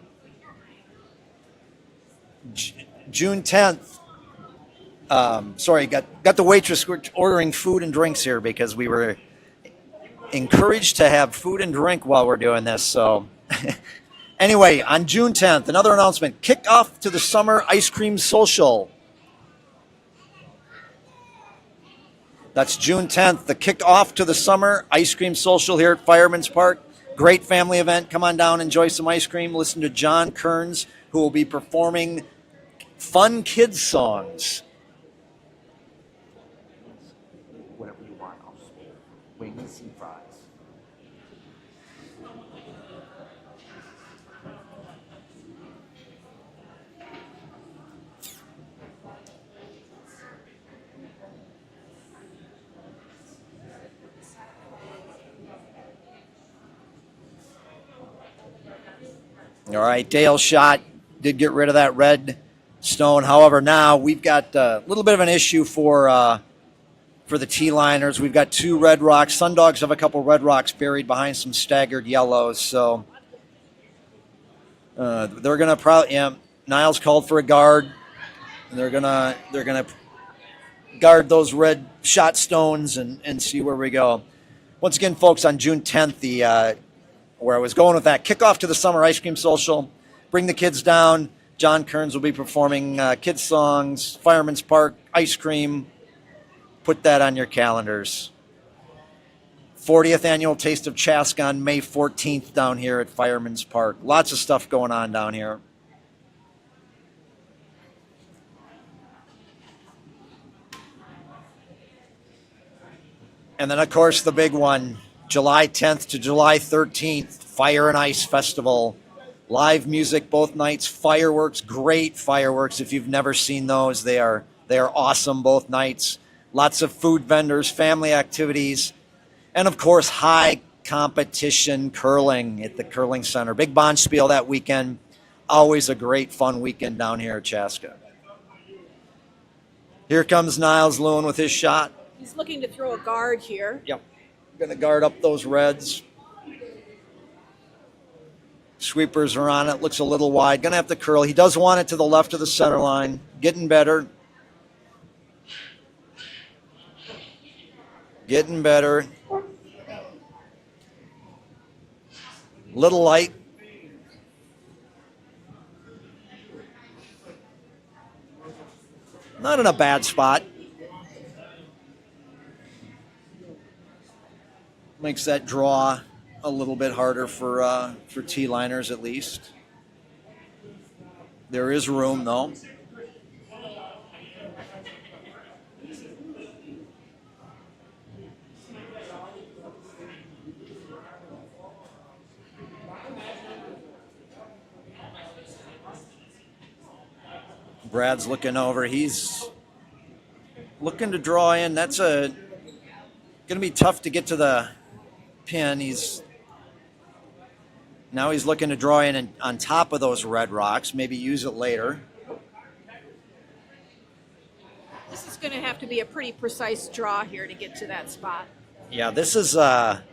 10th. Sorry, got the waitress ordering food and drinks here because we were encouraged to have food and drink while we're doing this. So anyway, on June 10th, another announcement. Kick off to the summer ice cream social. That's June 10th, the kickoff to the summer ice cream social here at Fireman's Park. Great family event. Come on down, enjoy some ice cream. Listen to John Kearns, who will be performing fun kids songs. Whatever you want, I'll spare. Wings and fries. All right, Dale shot, did get rid of that red stone. However, now we've got a little bit of an issue for the T-liners. We've got two red rocks. Sundogs have a couple red rocks buried behind some staggered yellows. So they're gonna probably. Yeah, Niles called for a guard. They're gonna guard those red shot stones and see where we go. Once again, folks, on June 10th, where I was going with that, kickoff to the summer ice cream social. Bring the kids down. John Kearns will be performing kids songs, Fireman's Park, ice cream. Put that on your calendars. 40th annual Taste of Chaska on May 14th down here at Fireman's Park. Lots of stuff going on down here. And then, of course, the big one, July 10th to July 13th, Fire and Ice Festival. Live music both nights, fireworks, great fireworks. If you've never seen those, they are awesome both nights. Lots of food vendors, family activities, and of course, high competition curling at the Curling Center. Big bonspiel that weekend. Always a great, fun weekend down here at Chaska. Here comes Niles Lewin with his shot. He's looking to throw a guard here. Yep. Going to guard up those reds. Sweepers are on it. Looks a little wide. Going to have to curl. He does want it to the left of the center line. Getting better. Getting better. Little light. Not in a bad spot. Makes that draw a little bit harder for T-liners at least. There is room though. Brad's looking over. He's looking to draw in. That's going to be tough to get to the pin. Now he's looking to draw in on top of those red rocks. Maybe use it later. This is going to have to be a pretty precise draw here to get to that spot. Yeah, this is a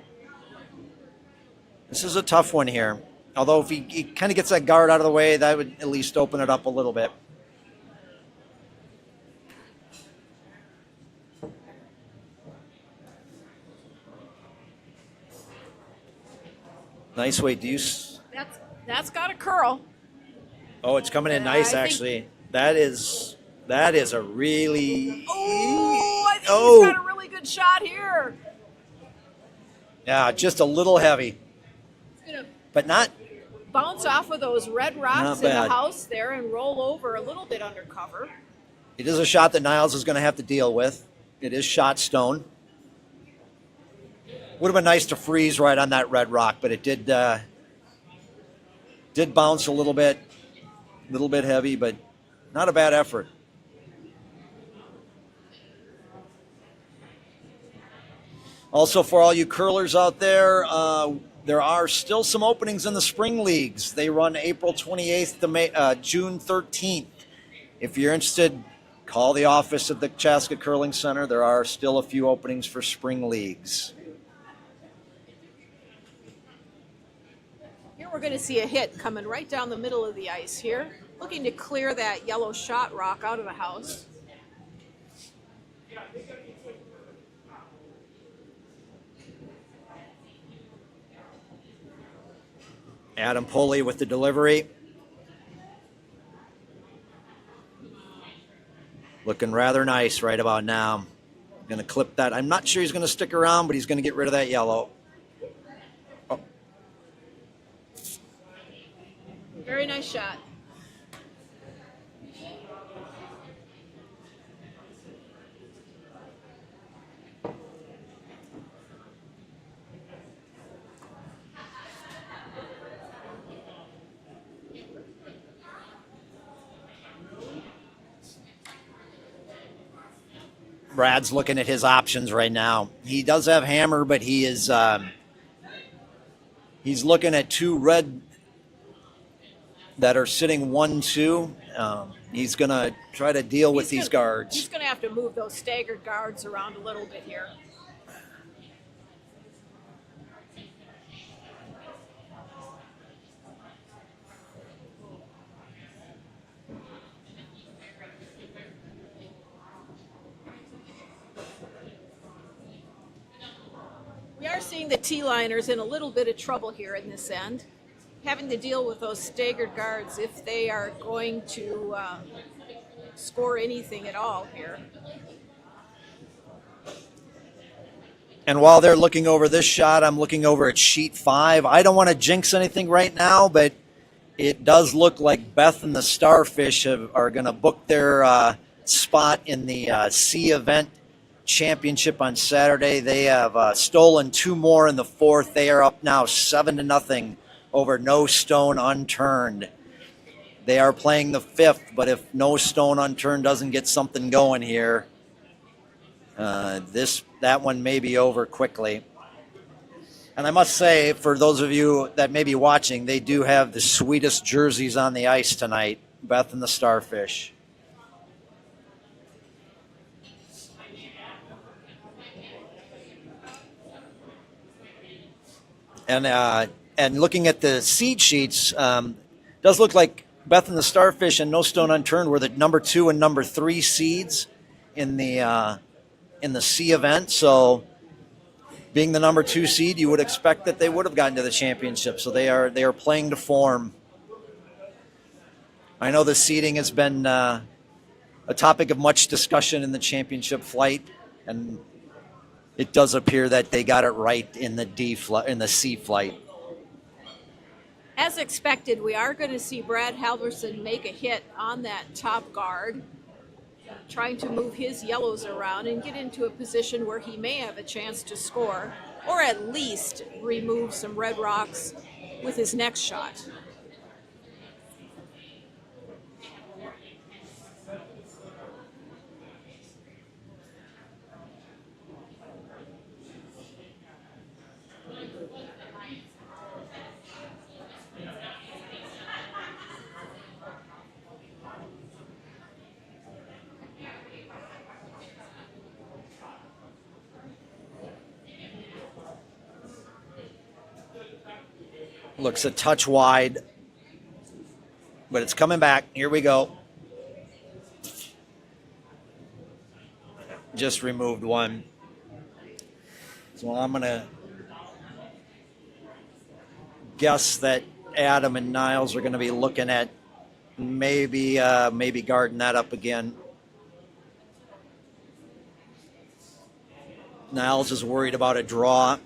tough one here. Although if he kind of gets that guard out of the way, that would at least open it up a little bit. Nice weight deuce. That's got a curl. Oh, it's coming in nice, actually. That is a really... Oh, I think he's got a really good shot here. Yeah, just a little heavy. But not... Bounce off of those red rocks in the house there and roll over a little bit under cover. It is a shot that Niles is going to have to deal with. It is shot stone. Would have been nice to freeze right on that red rock, but it did bounce a little bit heavy, but not a bad effort. Also, for all you curlers out there, there are still some openings in the spring leagues. They run April 28th to June 13th. If you're interested, call the office at the Chaska Curling Center. There are still a few openings for spring leagues. Here we're going to see a hit coming right down the middle of the ice here, looking to clear that yellow shot rock out of the house. Adam Pulley with the delivery. Looking rather nice right about now. Going to clip that. I'm not sure he's going to stick around, but he's going to get rid of that yellow. Oh. Very nice shot. Brad's looking at his options right now. He does have hammer, but he is he's looking at two red that are sitting 1-2. He's going to try to deal with these guards. He's going to have to move those staggered guards around a little bit here. We are seeing the T-liners in a little bit of trouble here in this end, having to deal with those staggered guards if they are going to score anything at all here. And while they're looking over this shot, I'm looking over at sheet 5. I don't want to jinx anything right now, but it does look like Beth and the Starfish are going to book their spot in the C event championship on Saturday. They have stolen 2 more in the 4th. They are up now 7-0 over No Stone Unturned. They are playing the 5th, but if No Stone Unturned doesn't get something going here, that one may be over quickly. And I must say, for those of you that may be watching, they do have the sweetest jerseys on the ice tonight, Beth and the Starfish. And And looking at the seed sheets, does look like Beth and the Starfish and No Stone Unturned were the number 2 and number 3 seeds in the C event. So, being the number 2 seed, you would expect that they would have gotten to the championship. So they are playing to form. I know the seeding has been a topic of much discussion in the championship flight, and it does appear that they got it right in the C flight. As expected, we are going to see Brad Halverson make a hit on that top guard, trying to move his yellows around and get into a position where he may have a chance to score, or at least remove some red rocks with his next shot. Looks a touch wide, but it's coming back. Here we go. Just removed one. So I'm going to guess that Adam and Niles are going to be looking at maybe guarding that up again. Niles is worried about a draw.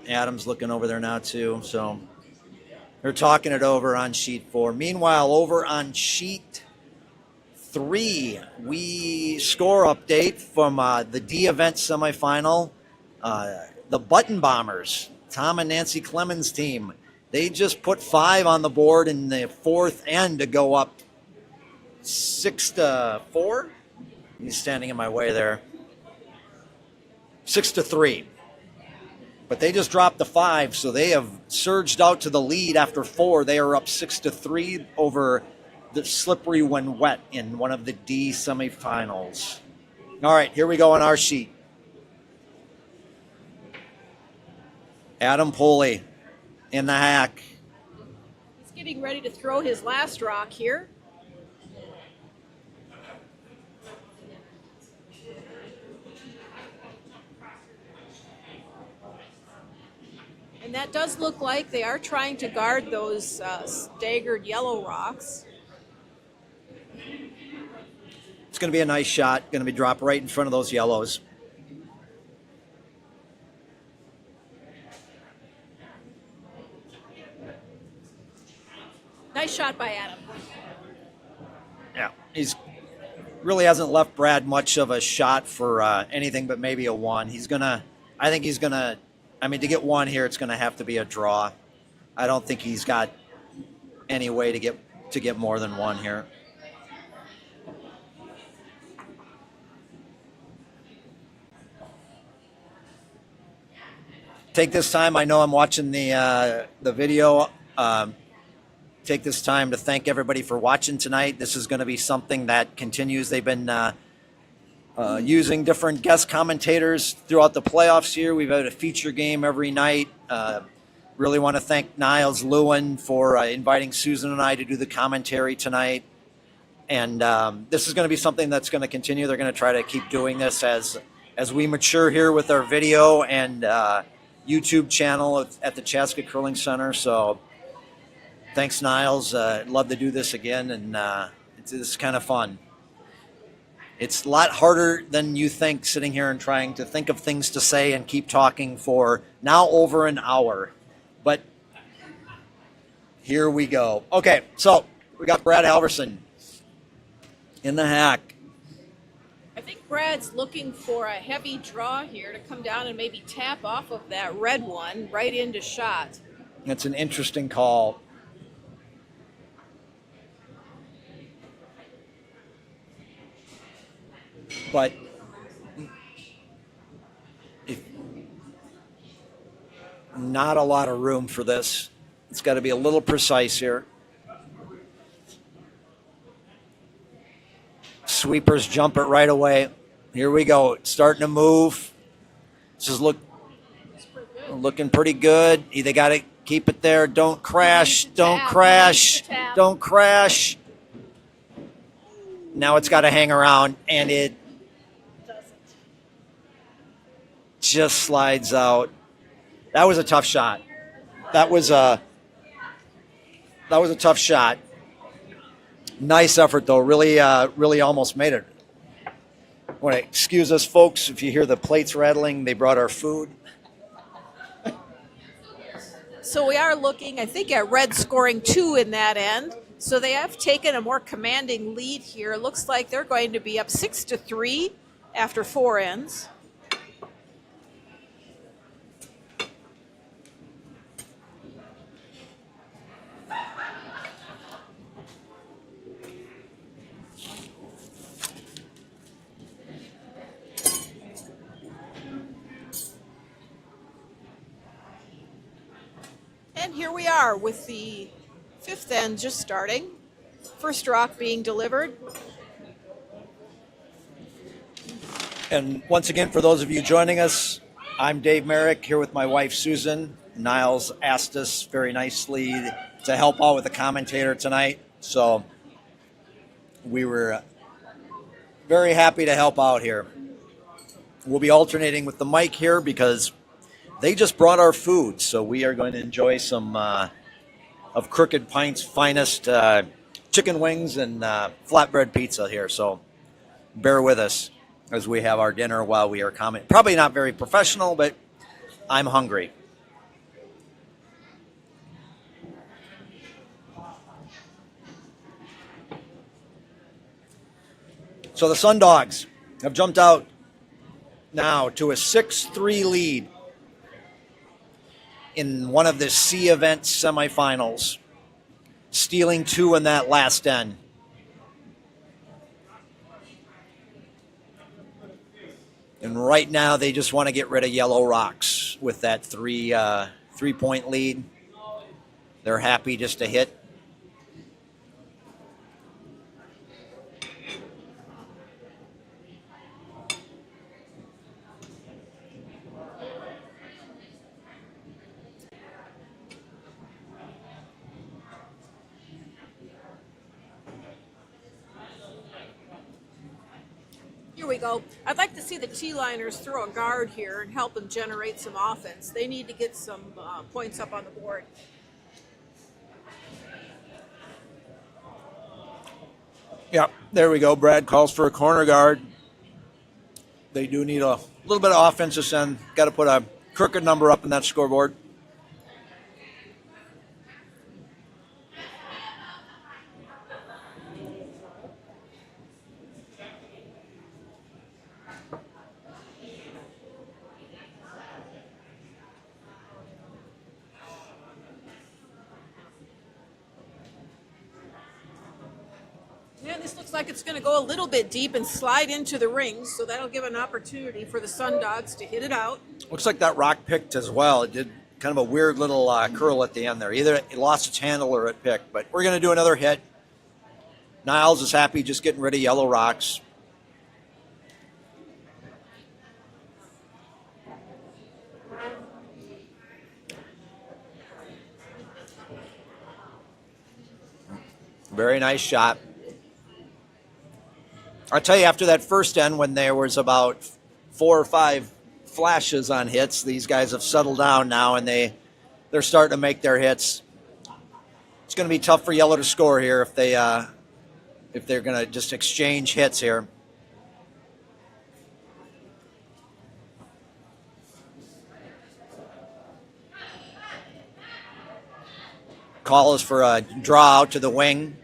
Adam's looking over there now too, so they're talking it over on sheet 4. Meanwhile, over on sheet 3, we score update from the D event semifinal. The Button Bombers, Tom and Nancy Clemens team, they just put 5 on the board in the 4th end to go up 6-4. He's standing in my way there. 6-3. But they just dropped the 5, so they have surged out to the lead after 4. They are up 6-3 over the Slippery When Wet in one of the D semifinals. All right, here we go on our sheet. Adam Poley in the hack. He's getting ready to throw his last rock here. And that does look like they are trying to guard those staggered yellow rocks. It's going to be a nice shot. Going to be dropped right in front of those yellows. Nice shot by Adam. Yeah, he's really hasn't left Brad much of a shot for anything but maybe a 1. I think he's gonna. I mean, to get 1 here, it's going to have to be a draw. I don't think he's got any way to get more than 1 here. Take this time. I know I'm watching the video. Take this time to thank everybody for watching tonight. This is going to be something that continues. They've been using different guest commentators throughout the playoffs here. We've had a feature game every night. Really want to thank Niles Lewin for inviting Susan and I to do the commentary tonight. And this is going to be something that's going to continue. They're going to try to keep doing this as we mature here with our video and YouTube channel at the Chaska Curling Center. So thanks, Niles. I'd love to do this again, and it's kind of fun. It's a lot harder than you think sitting here and trying to think of things to say and keep talking for now over an hour. But here we go. Okay, so we got Brad Halverson in the hack. I think Brad's looking for a heavy draw here to come down and maybe tap off of that red one right into shot. That's an interesting call. But not a lot of room for this. It's got to be a little precise here. Sweepers jump it right away. Here we go. It's starting to move. This is looking pretty good. They got to Keep it there. Don't crash. Needs to Don't tap, crash. needs to tap. Don't crash. Now it's got to hang around, and it Doesn't. just slides out. That was a tough shot. That was a tough shot. Nice effort, though. Really, really almost made it. I want to excuse us, folks, if you hear the plates rattling. They brought our food. So we are looking, I think, at red scoring 2 in that end. So they have taken a more commanding lead here. Looks like they're going to be up 6-3 after 4 ends. And here we are with the 5th end just starting. First rock being delivered. And once again, for those of you joining us, I'm Dave Merrick here with my wife, Susan. Niles asked us very nicely to help out with the commentator tonight. So we were very happy to help out here. We'll be alternating with the mic here because they just brought our food. So we are going to enjoy some of Crooked Pint's finest chicken wings and flatbread pizza here. So bear with us as we have our dinner while we are commenting. Probably not very professional, but I'm hungry. So the Sun Dogs have jumped out now to a 6-3 lead in one of the C event semifinals, stealing 2 in that last end. And right now, they just want to get rid of Yellow Rocks with that 3-point lead. They're happy just to hit. Here we go. I'd like to see the T-liners throw a guard here and help them generate some offense. They need to get some points up on the board. Yep, there we go. Brad calls for a corner guard. They do need a little bit of offense this end. Got to put a crooked number up in that scoreboard. Yeah, this looks like it's going to go a little bit deep and slide into the rings, so that'll give an opportunity for the Sun Dogs to hit it out. Looks like that rock picked as well. It did kind of a weird little curl at the end there. Either it lost its handle or it picked. But we're going to do another hit. Niles is happy just getting rid of Yellow Rocks. Very nice shot. I'll tell you, after that first end, when there was about 4 or 5 flashes on hits, these guys have settled down now, and they're starting to make their hits. It's going to be tough for Yellow to score here if they're going to just exchange hits here. Call is for a draw out to the wing.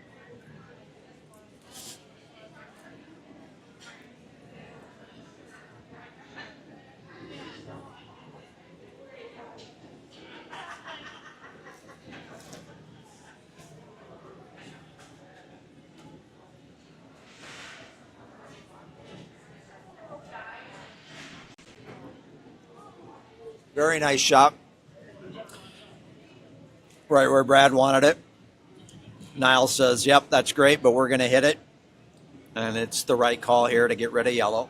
Very nice shot. Right where Brad wanted it. Niles says, yep, that's great, but we're going to hit it. And it's the right call here to get rid of Yellow.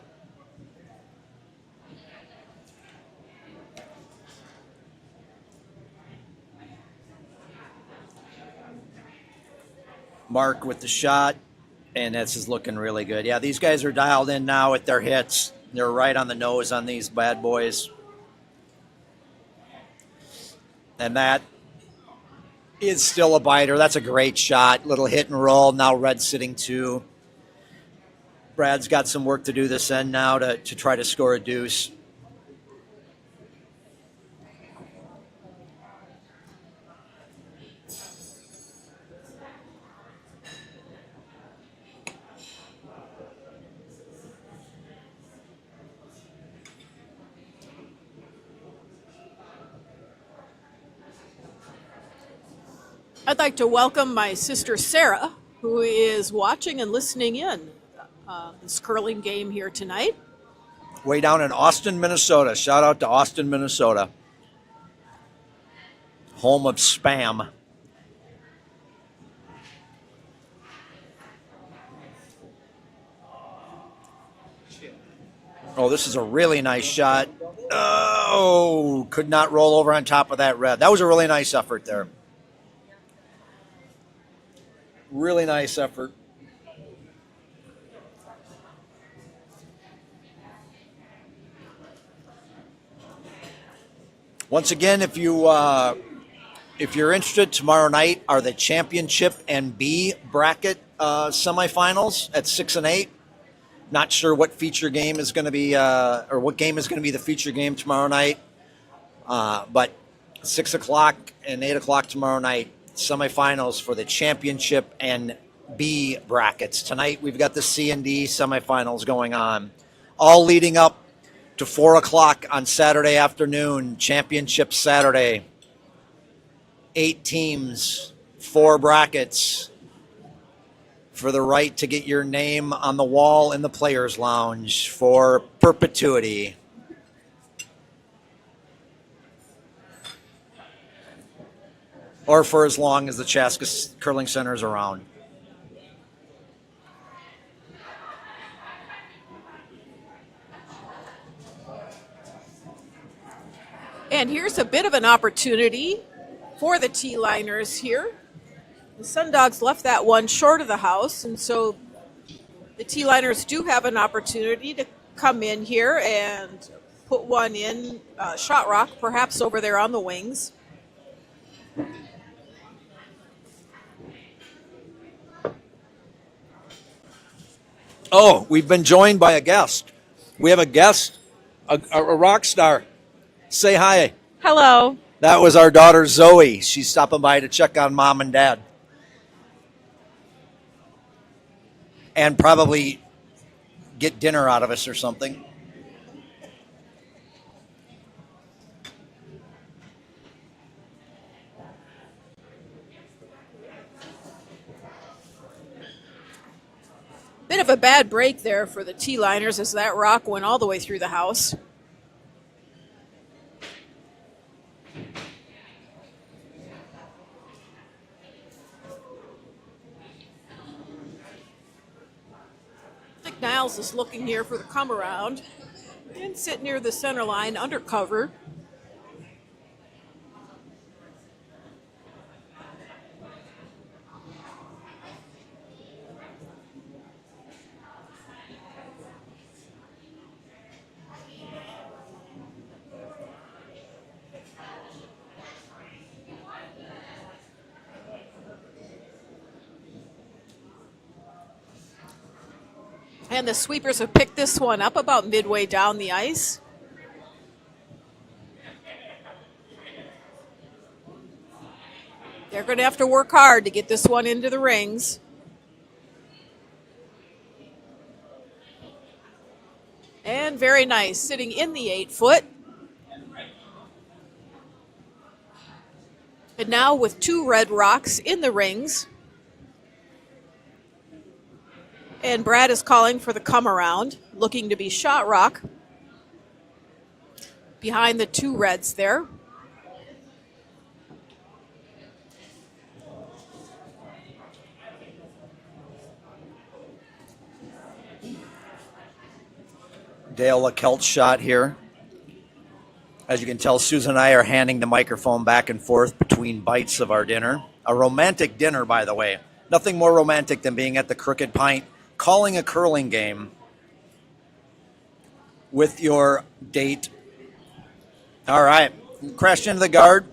Mark with the shot, and this is looking really good. Yeah, these guys are dialed in now with their hits. They're right on the nose on these bad boys. And that is still a biter. That's a great shot. Little hit and roll. Now red sitting 2. Brad's got some work to do this end now to try to score a deuce. I'd like to welcome my sister Sarah, who is watching and listening in this curling game here tonight. Way down in Austin, Minnesota. Shout out to Austin, Minnesota. Home of spam. Oh, this is a really nice shot. Oh, could not roll over on top of that red. That was a really nice effort there. Really nice effort. Once again, if you're interested, tomorrow night are the championship and B bracket semifinals at 6 and 8. Not sure what feature game is going to be, or what game is going to be the feature game tomorrow night. But 6 o'clock and 8 o'clock tomorrow night, semifinals for the championship and B brackets. Tonight we've got the C and D semifinals going on, all leading up to 4 o'clock on Saturday afternoon, championship Saturday. 8 teams, 4 brackets for the right to get your name on the wall in the Players Lounge for perpetuity. Or for as long as the Chaska Curling Center is around. And here's a bit of an opportunity for the T-liners here. The Sundogs left that one short of the house, and so the T-liners do have an opportunity to come in here and put one in shot rock, perhaps over there on the wings. Oh, we've been joined by a guest. We have a guest, a rock star. Say hi. Hello. That was our daughter Zoe. She's stopping by to check on mom and dad. And probably get dinner out of us or something. Bit of a bad break there for the T-liners as that rock went all the way through the house. Niles is looking here for the come around and sit near the center line under cover. And the sweepers have picked this one up about midway down the ice. They're going to have to work hard to get this one into the rings. And very nice, sitting in the 8-foot. And now with 2 red rocks in the rings. And Brad is calling for the come around, looking to be shot rock behind the 2 reds there. Dale LaKelt shot here. As you can tell, Susan and I are handing the microphone back and forth between bites of our dinner. A romantic dinner, by the way. Nothing more romantic than being at the Crooked Pint, calling a curling game with your date. All right, crashed into the guard,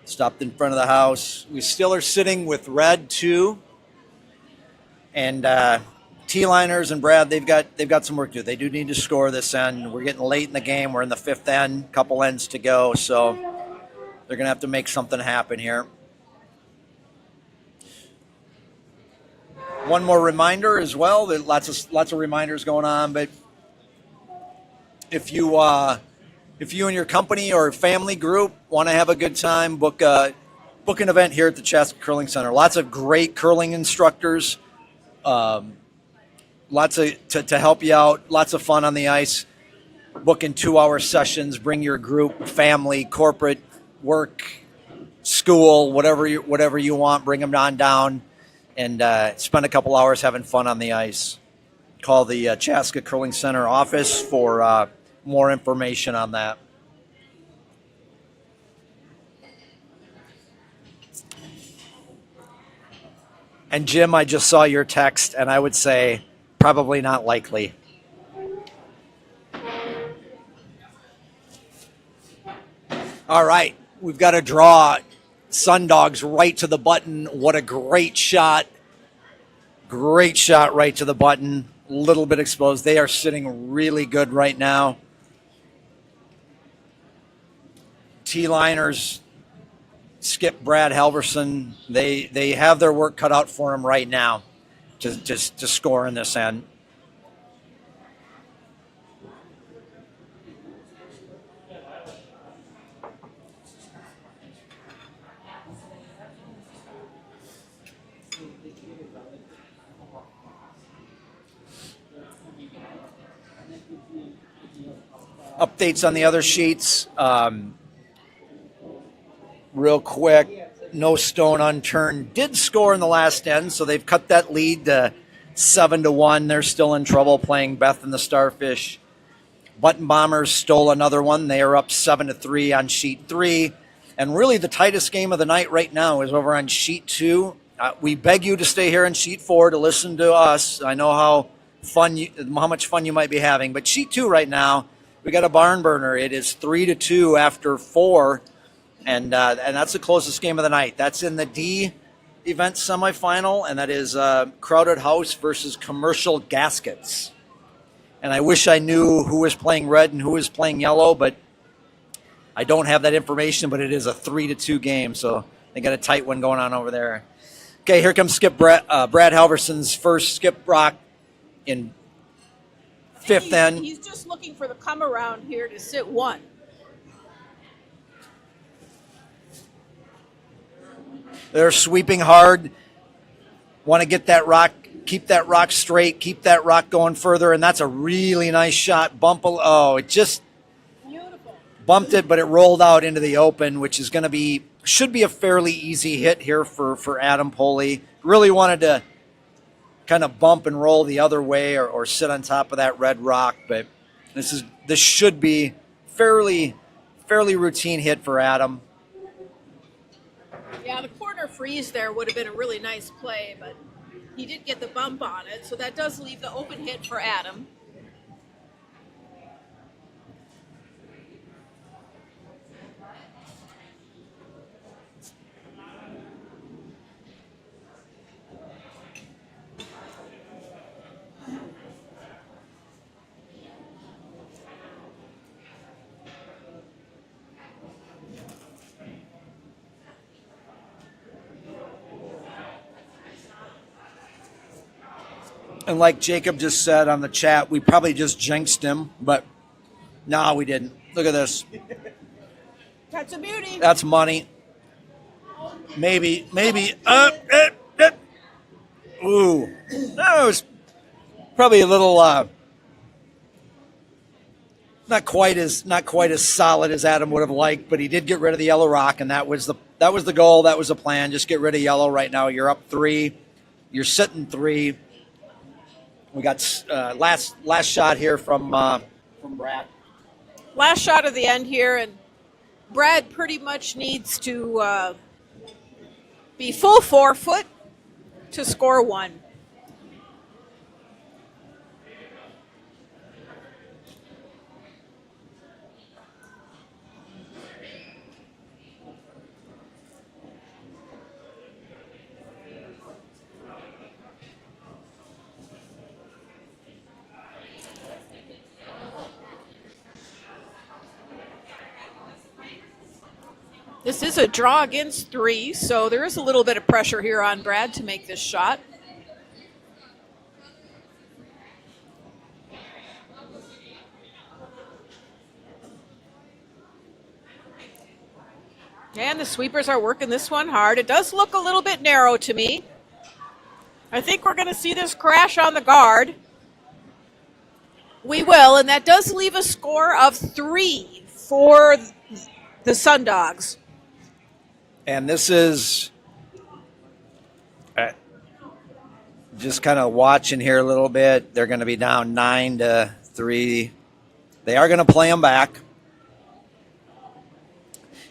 stopped in front of the house. We still are sitting with red 2, and T-liners and Brad, they've got some work to do. They do need to score this end. We're getting late in the game. We're in the 5th end, couple ends to go, so they're going to have to make something happen here. One more reminder as well. There's lots of reminders going on, but if you and your company or family group want to have a good time, book an event here at the Chaska Curling Center. Lots of great curling instructors, lots to help you out. Lots of fun on the ice. Booking 2-hour sessions. Bring your group, family, corporate, work, school, whatever you want. Bring them on down and spend a couple hours having fun on the ice. Call the Chaska Curling Center office for more information on that. And Jim, I just saw your text, and I would say probably not likely. All right, we've got a draw. Sundogs right to the button. What a great shot. Great shot right to the button. A little bit exposed. They are sitting really good right now. T-liners, Skip, Brad, Halverson, they have their work cut out for them right now to score in this end. Updates on the other sheets. Real quick, no stone unturned. Did score in the last end, so they've cut that lead to 7-1. They're still in trouble playing Beth and the Starfish. Button Bombers stole another one. They are up 7-3 on sheet 3. And really the tightest game of the night right now is over on sheet 2. We beg you to stay here on sheet 4 to listen to us. I know how much fun you might be having. But sheet 2 right now, we got a barn burner. It is 3-2 after 4, and that's the closest game of the night. That's in the D event semifinal, and that is Crowded House versus Commercial Gaskets. And I wish I knew who was playing red and who was playing yellow, but I don't have that information. But it is a 3-2 game, so they got a tight one going on over there. Okay, here comes Skip Brad Halverson's first skip rock in 5th end. He's just looking for the come around here to sit 1. They're sweeping hard. Want to get that rock, keep that rock straight, keep that rock going further, and that's a really nice shot. It just Beautiful. Bumped it, but it rolled out into the open, which is should be a fairly easy hit here for Adam Poley. Really wanted to kind of bump and roll the other way or sit on top of that red rock, but this should be fairly routine hit for Adam. Yeah, the corner freeze there would have been a really nice play, but he did get the bump on it, so that does leave the open hit for Adam. And like Jacob just said on the chat, we probably just jinxed him, but no, we didn't. Look at this. That's a beauty. That's money. Maybe. Ooh, that was probably a little not quite as solid as Adam would have liked, but he did get rid of the yellow rock, and that was the goal. That was the plan. Just get rid of yellow right now. You're up 3. You're sitting 3. We got last shot here from Brad. Last shot of the end here, and Brad pretty much needs to be full 4 foot to score 1. This is a draw against 3, so there is a little bit of pressure here on Brad to make this shot. And the sweepers are working this one hard. It does look a little bit narrow to me. I think we're going to see this crash on the guard. We will, and that does leave a score of 3 for the Sundogs. And this is just kind of watching here a little bit. They're going to be down 9-3. They are going to play them back.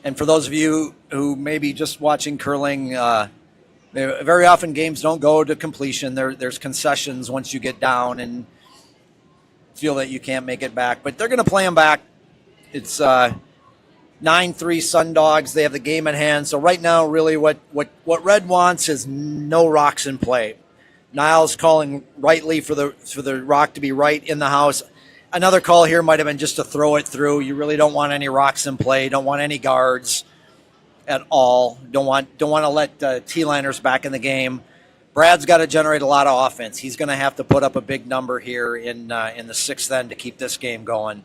And for those of you who may be just watching curling, very often games don't go to completion. There's concessions once you get down and feel that you can't make it back. But they're going to play them back. It's 9-3 Sundogs. They have the game in hand. So right now, really what Red wants is no rocks in play. Niles calling rightly for the rock to be right in the house. Another call here might have been just to throw it through. You really don't want any rocks in play. Don't want any guards at all. Don't want to let T-liners back in the game. Brad's got to generate a lot of offense. He's going to have to put up a big number here in the sixth end to keep this game going.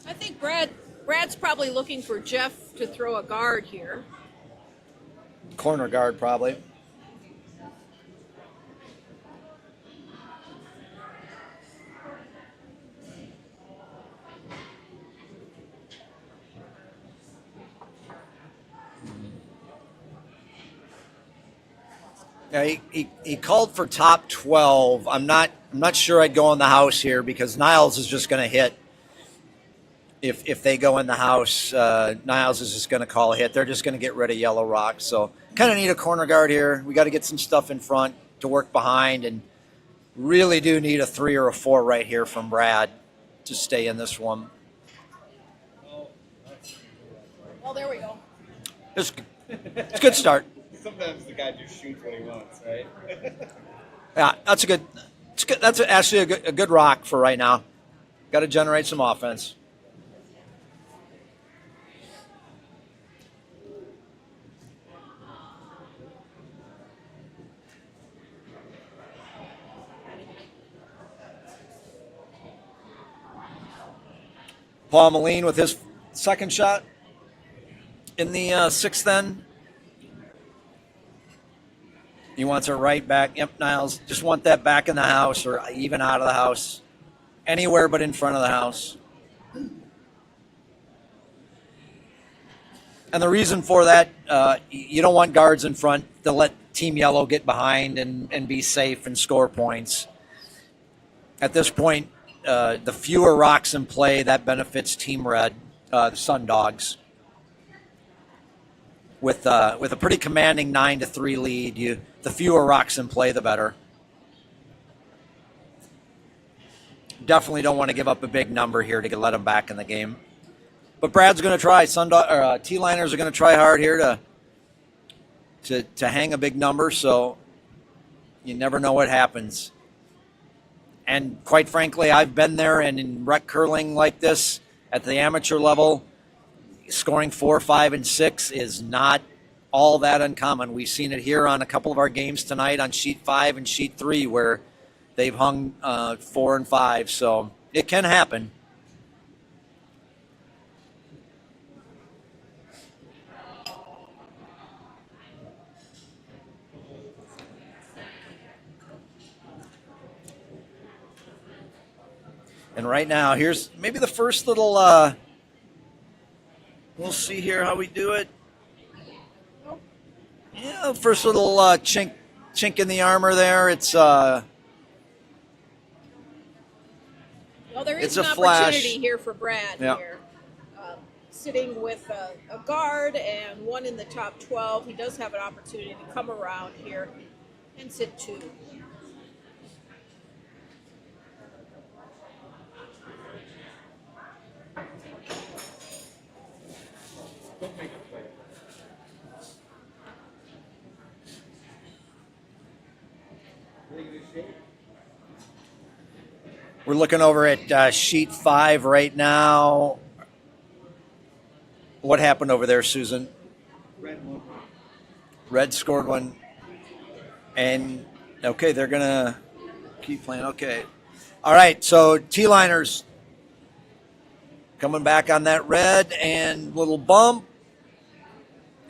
I think Brad's probably looking for Jeff to throw a guard here. Corner guard, probably. Yeah, he called for top 12. I'm not sure I'd go in the house here because Niles is just going to hit. If they go in the house, Niles is just going to call a hit. They're just going to get rid of yellow rock. So kind of need a corner guard here. We got to get some stuff in front to work behind, and really do need a 3 or a 4 right here from Brad to stay in this one. Oh, there we go. It's a good start. Sometimes the guy just shoots what he wants, right? Yeah, that's a good. That's actually a good rock for right now. Got to generate some offense. Paul Moline with his second shot in the sixth end. He wants it right back. Yep, Niles. Just want that back in the house or even out of the house. Anywhere but in front of the house. And the reason for that, you don't want guards in front to let Team Yellow get behind and be safe and score points. At this point, the fewer rocks in play, that benefits Team Red, the Sundogs. With a pretty commanding 9-3 lead, the fewer rocks in play, the better. Definitely don't want to give up a big number here to let them back in the game. But Brad's going to try. T-liners are going to try hard here to hang a big number, so you never know what happens. And quite frankly, I've been there, and in rec curling like this at the amateur level, scoring 4, 5, and 6 is not all that uncommon. We've seen it here on a couple of our games tonight on sheet 5 and sheet 3 where they've hung 4 and 5, so it can happen. And right now, here's maybe the first little, we'll see here how we do it. Yeah, first little chink in the armor there. It's Well, there is It's an a flash. opportunity here for Brad Yeah. here. Sitting with a guard and one in the top 12, he does have an opportunity to come around here and sit 2. Don't make it play. We're looking over at sheet 5 right now. What happened over there, Susan? Red scored one. And, okay, they're going to keep playing. Okay. All right, so T-liners coming back on that red and little bump.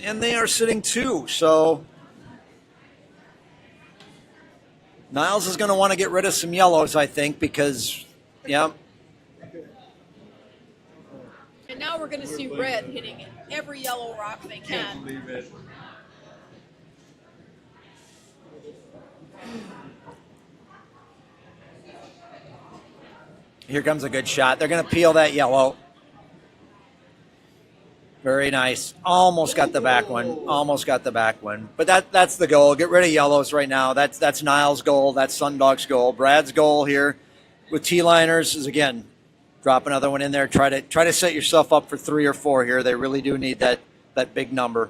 And they are sitting 2. So Niles is going to want to get rid of some yellows, I think, because, yeah. And now we're going to see red hitting every yellow rock they Can't can. believe it. Here comes a good shot. They're going to peel that yellow. Very nice. Almost got the back one. Almost got the back one. But that's the goal. Get rid of yellows right now. That's Niles' goal. That's Sundog's goal. Brad's goal here with T-liners is, again, drop another one in there. Try to set yourself up for 3 or 4 here. They really do need that big number.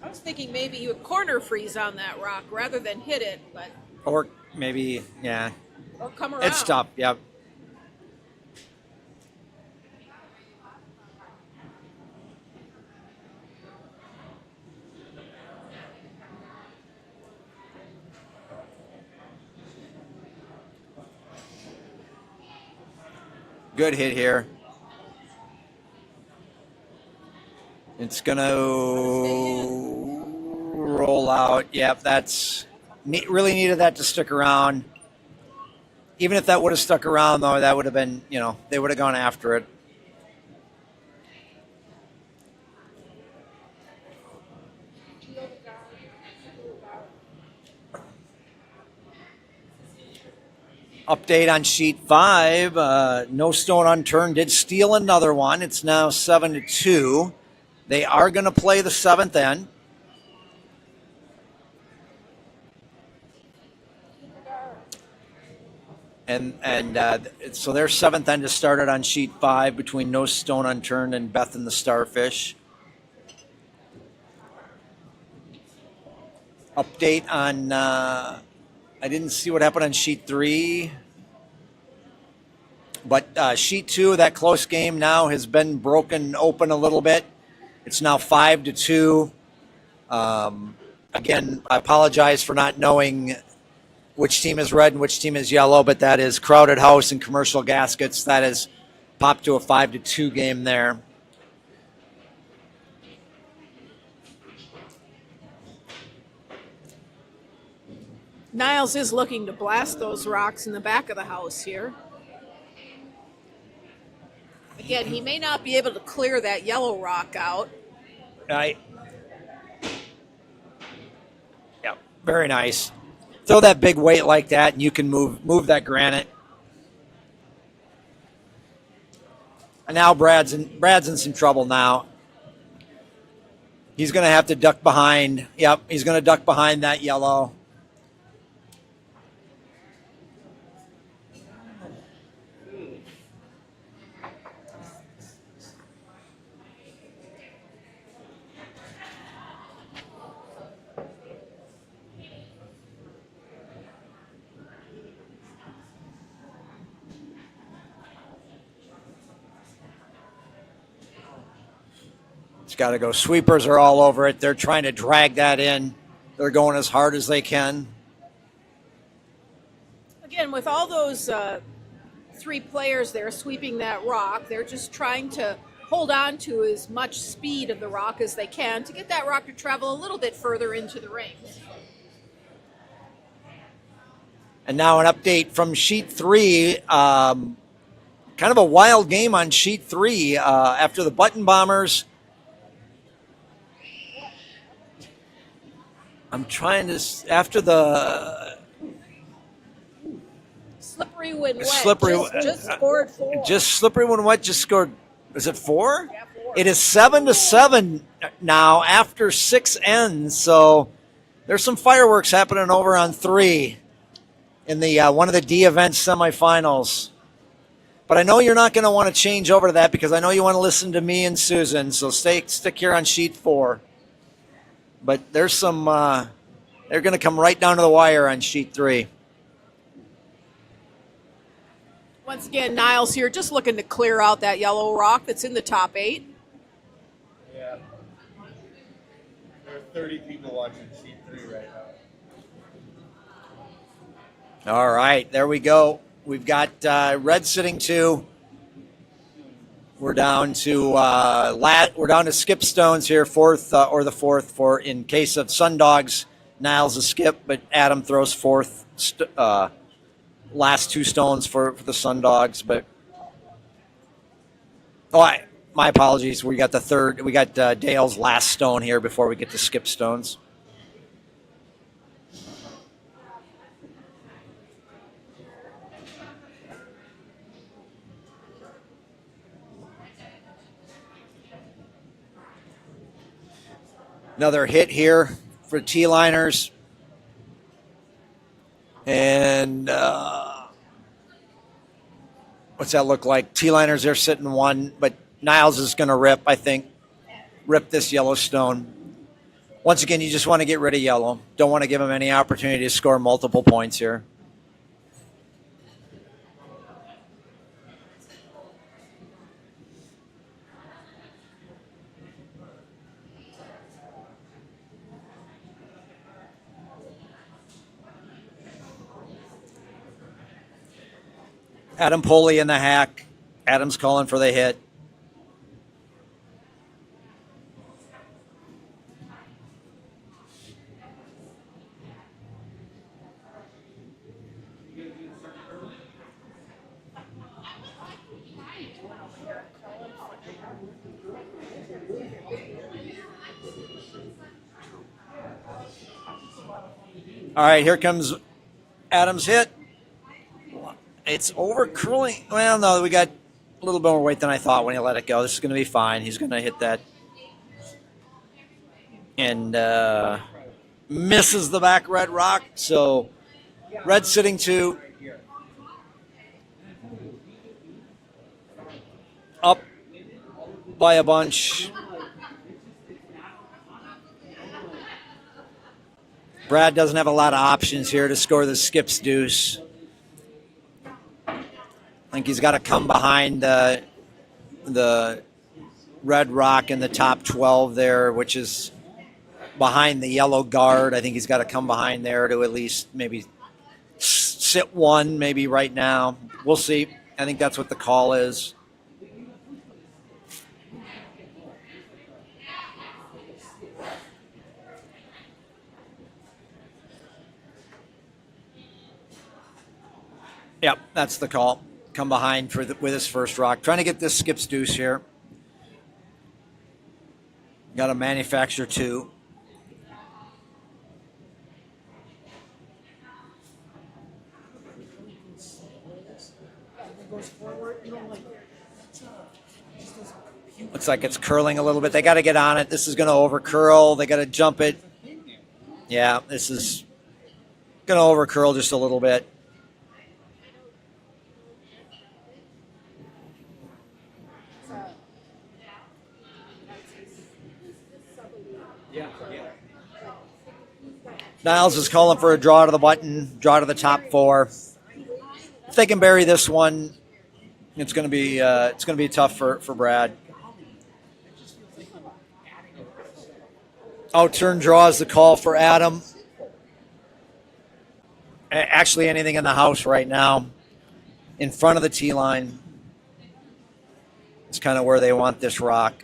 I was thinking maybe you would corner freeze on that rock rather than hit it, but Or maybe, yeah. or come around. It's tough, yep. Good hit here. It's going to roll out. Yep, that's really needed that to stick around. Even if that would have stuck around, though, that would have been, they would have gone after it. Update on sheet 5. No stone unturned. Did steal another one. It's now 7-2. They are going to play the 7th end. And so their 7th end has started on sheet 5 between No Stone Unturned and Beth and the Starfish. Update on, I didn't see what happened on sheet 3. But sheet 2, that close game now has been broken open a little bit. It's now 5-2. Again, I apologize for not knowing which team is red and which team is yellow, but that is Crowded House and Commercial Gaskets. That has popped to a 5-2 game there. Niles is looking to blast those rocks in the back of the house here. Again, he may not be able to clear that yellow rock out. Right. Yeah, very nice. Throw that big weight like that, and you can move that granite. And now Brad's in some trouble now. He's going to have to duck behind. Yep, he's going to duck behind that yellow. Got to go. Sweepers are all over it. They're trying to drag that in. They're going as hard as they can. Again, with all those 3 players there sweeping that rock, they're just trying to hold on to as much speed of the rock as they can to get that rock to travel a little bit further into the ring. And now an update from sheet 3. Kind of a wild game on sheet 3 after the Button Bombers I'm trying to after the Slippery when wet. Slippery- Just scored 4. just slippery when wet just scored. Is it 4? Yeah, 4. It is 7-7 now after 6 ends. So there's some fireworks happening over on 3 in the one of the D event semifinals. But I know you're not going to want to change over to that because I know you want to listen to me and Susan. So stick here on sheet 4. But there's some. They're going to come right down to the wire on sheet 3. Once again, Niles here, just looking to clear out that yellow rock that's in the top 8. Yeah. There are 30 people watching sheet 3 right now. All right, there we go. We've got red sitting 2. We're down to skip stones here, 4th or the 4th for in case of Sundogs. Niles a skip, but Adam throws 4th. Last 2 stones for the Sundogs, but my apologies. We got the 3rd. We got Dale's last stone here before we get to skip stones. Another hit here for T-liners. And what's that look like? T-liners, they're sitting 1, but Niles is going to rip this yellow stone. Once again, you just want to get rid of yellow. Don't want to give him any opportunity to score multiple points here. Adam Poley in the hack. Adam's calling for the hit. All right, here comes Adam's hit. It's over curling. Well, no, we got a little bit more weight than I thought when he let it go. This is going to be fine. He's going to hit that. And misses the back red rock. So red sitting 2. Up by a bunch. Brad doesn't have a lot of options here to score the skips deuce. I think he's got to come behind the red rock in the top 12 there, which is behind the yellow guard. I think he's got to come behind there to at least maybe sit 1, maybe right now. We'll see. I think that's what the call is. Yep, that's the call. Come behind with his first rock. Trying to get this skips deuce here. Got to manufacture 2. Looks like it's curling a little bit. They got to get on it. This is going to over curl. They got to jump it. Yeah, this is going to over curl just a little bit. Niles is calling for a draw to the button, draw to the top 4. If they can bury this one, it's going to be tough for Brad. Out-turn draw is the call for Adam. Actually, anything in the house right now, in front of the tee line, is kind of where they want this rock.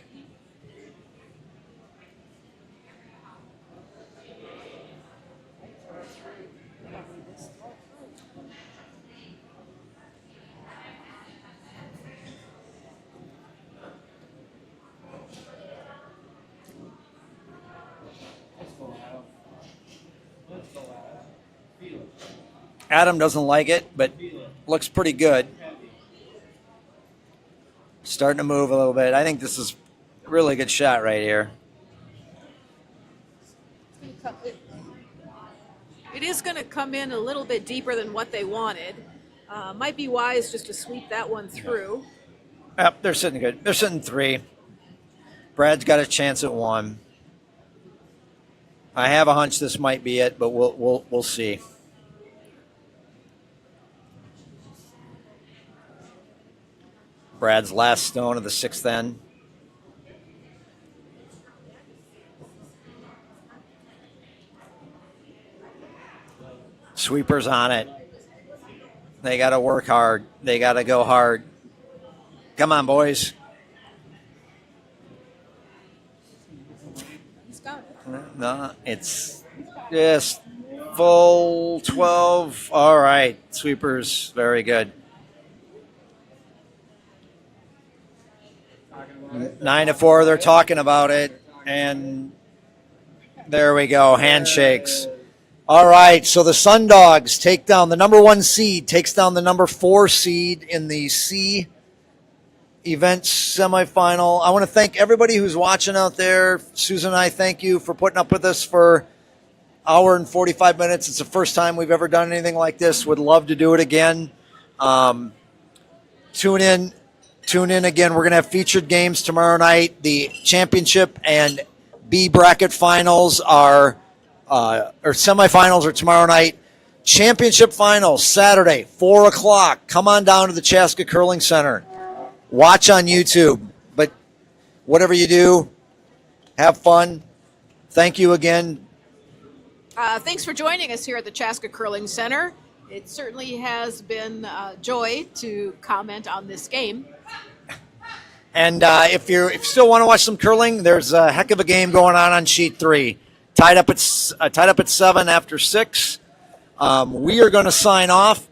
Adam doesn't like it, but looks pretty good. Starting to move a little bit. I think this is a really good shot right here. It is going to come in a little bit deeper than what they wanted. Might be wise just to sweep that one through. Yep, they're sitting good. They're sitting 3. Brad's got a chance at 1. I have a hunch this might be it, but we'll see. Brad's last stone of the 6th end. Sweepers on it. They got to work hard. They got to go hard. Come on, boys. He's got it. No, it's just full 12. All right, sweepers, very good. 9-4, they're talking about it, and there we go, handshakes. All right, so the Sun Dogs take down the number 1 seed, takes down the number 4 seed in the C event semifinal. I want to thank everybody who's watching out there. Susan and I thank you for putting up with us for an hour and 45 minutes. It's the first time we've ever done anything like this. Would love to do it again. Tune in again. We're going to have featured games tomorrow night. The championship and B bracket finals are or semifinals are tomorrow night. Championship finals Saturday, 4 o'clock. Come on down to the Chaska Curling Center. Watch on YouTube. But whatever you do, have fun. Thank you again. Thanks for joining us here at the Chaska Curling Center. It certainly has been a joy to comment on this game. And if you still want to watch some curling, there's a heck of a game going on sheet 3. Tied up at 7 after 6. We are going to sign off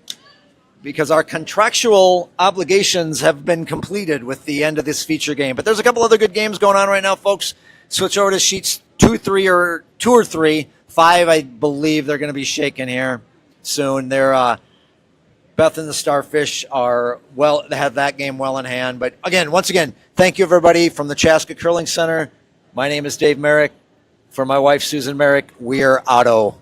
because our contractual obligations have been completed with the end of this feature game. But there's a couple other good games going on right now, folks. Switch over to sheets 2 or 3. 5, I believe they're going to be shaken here soon. They're Beth and the Starfish they have that game well in hand. But again, once again, thank you everybody from the Chaska Curling Center. My name is Dave Merrick. For my wife Susan Merrick, we're Otto.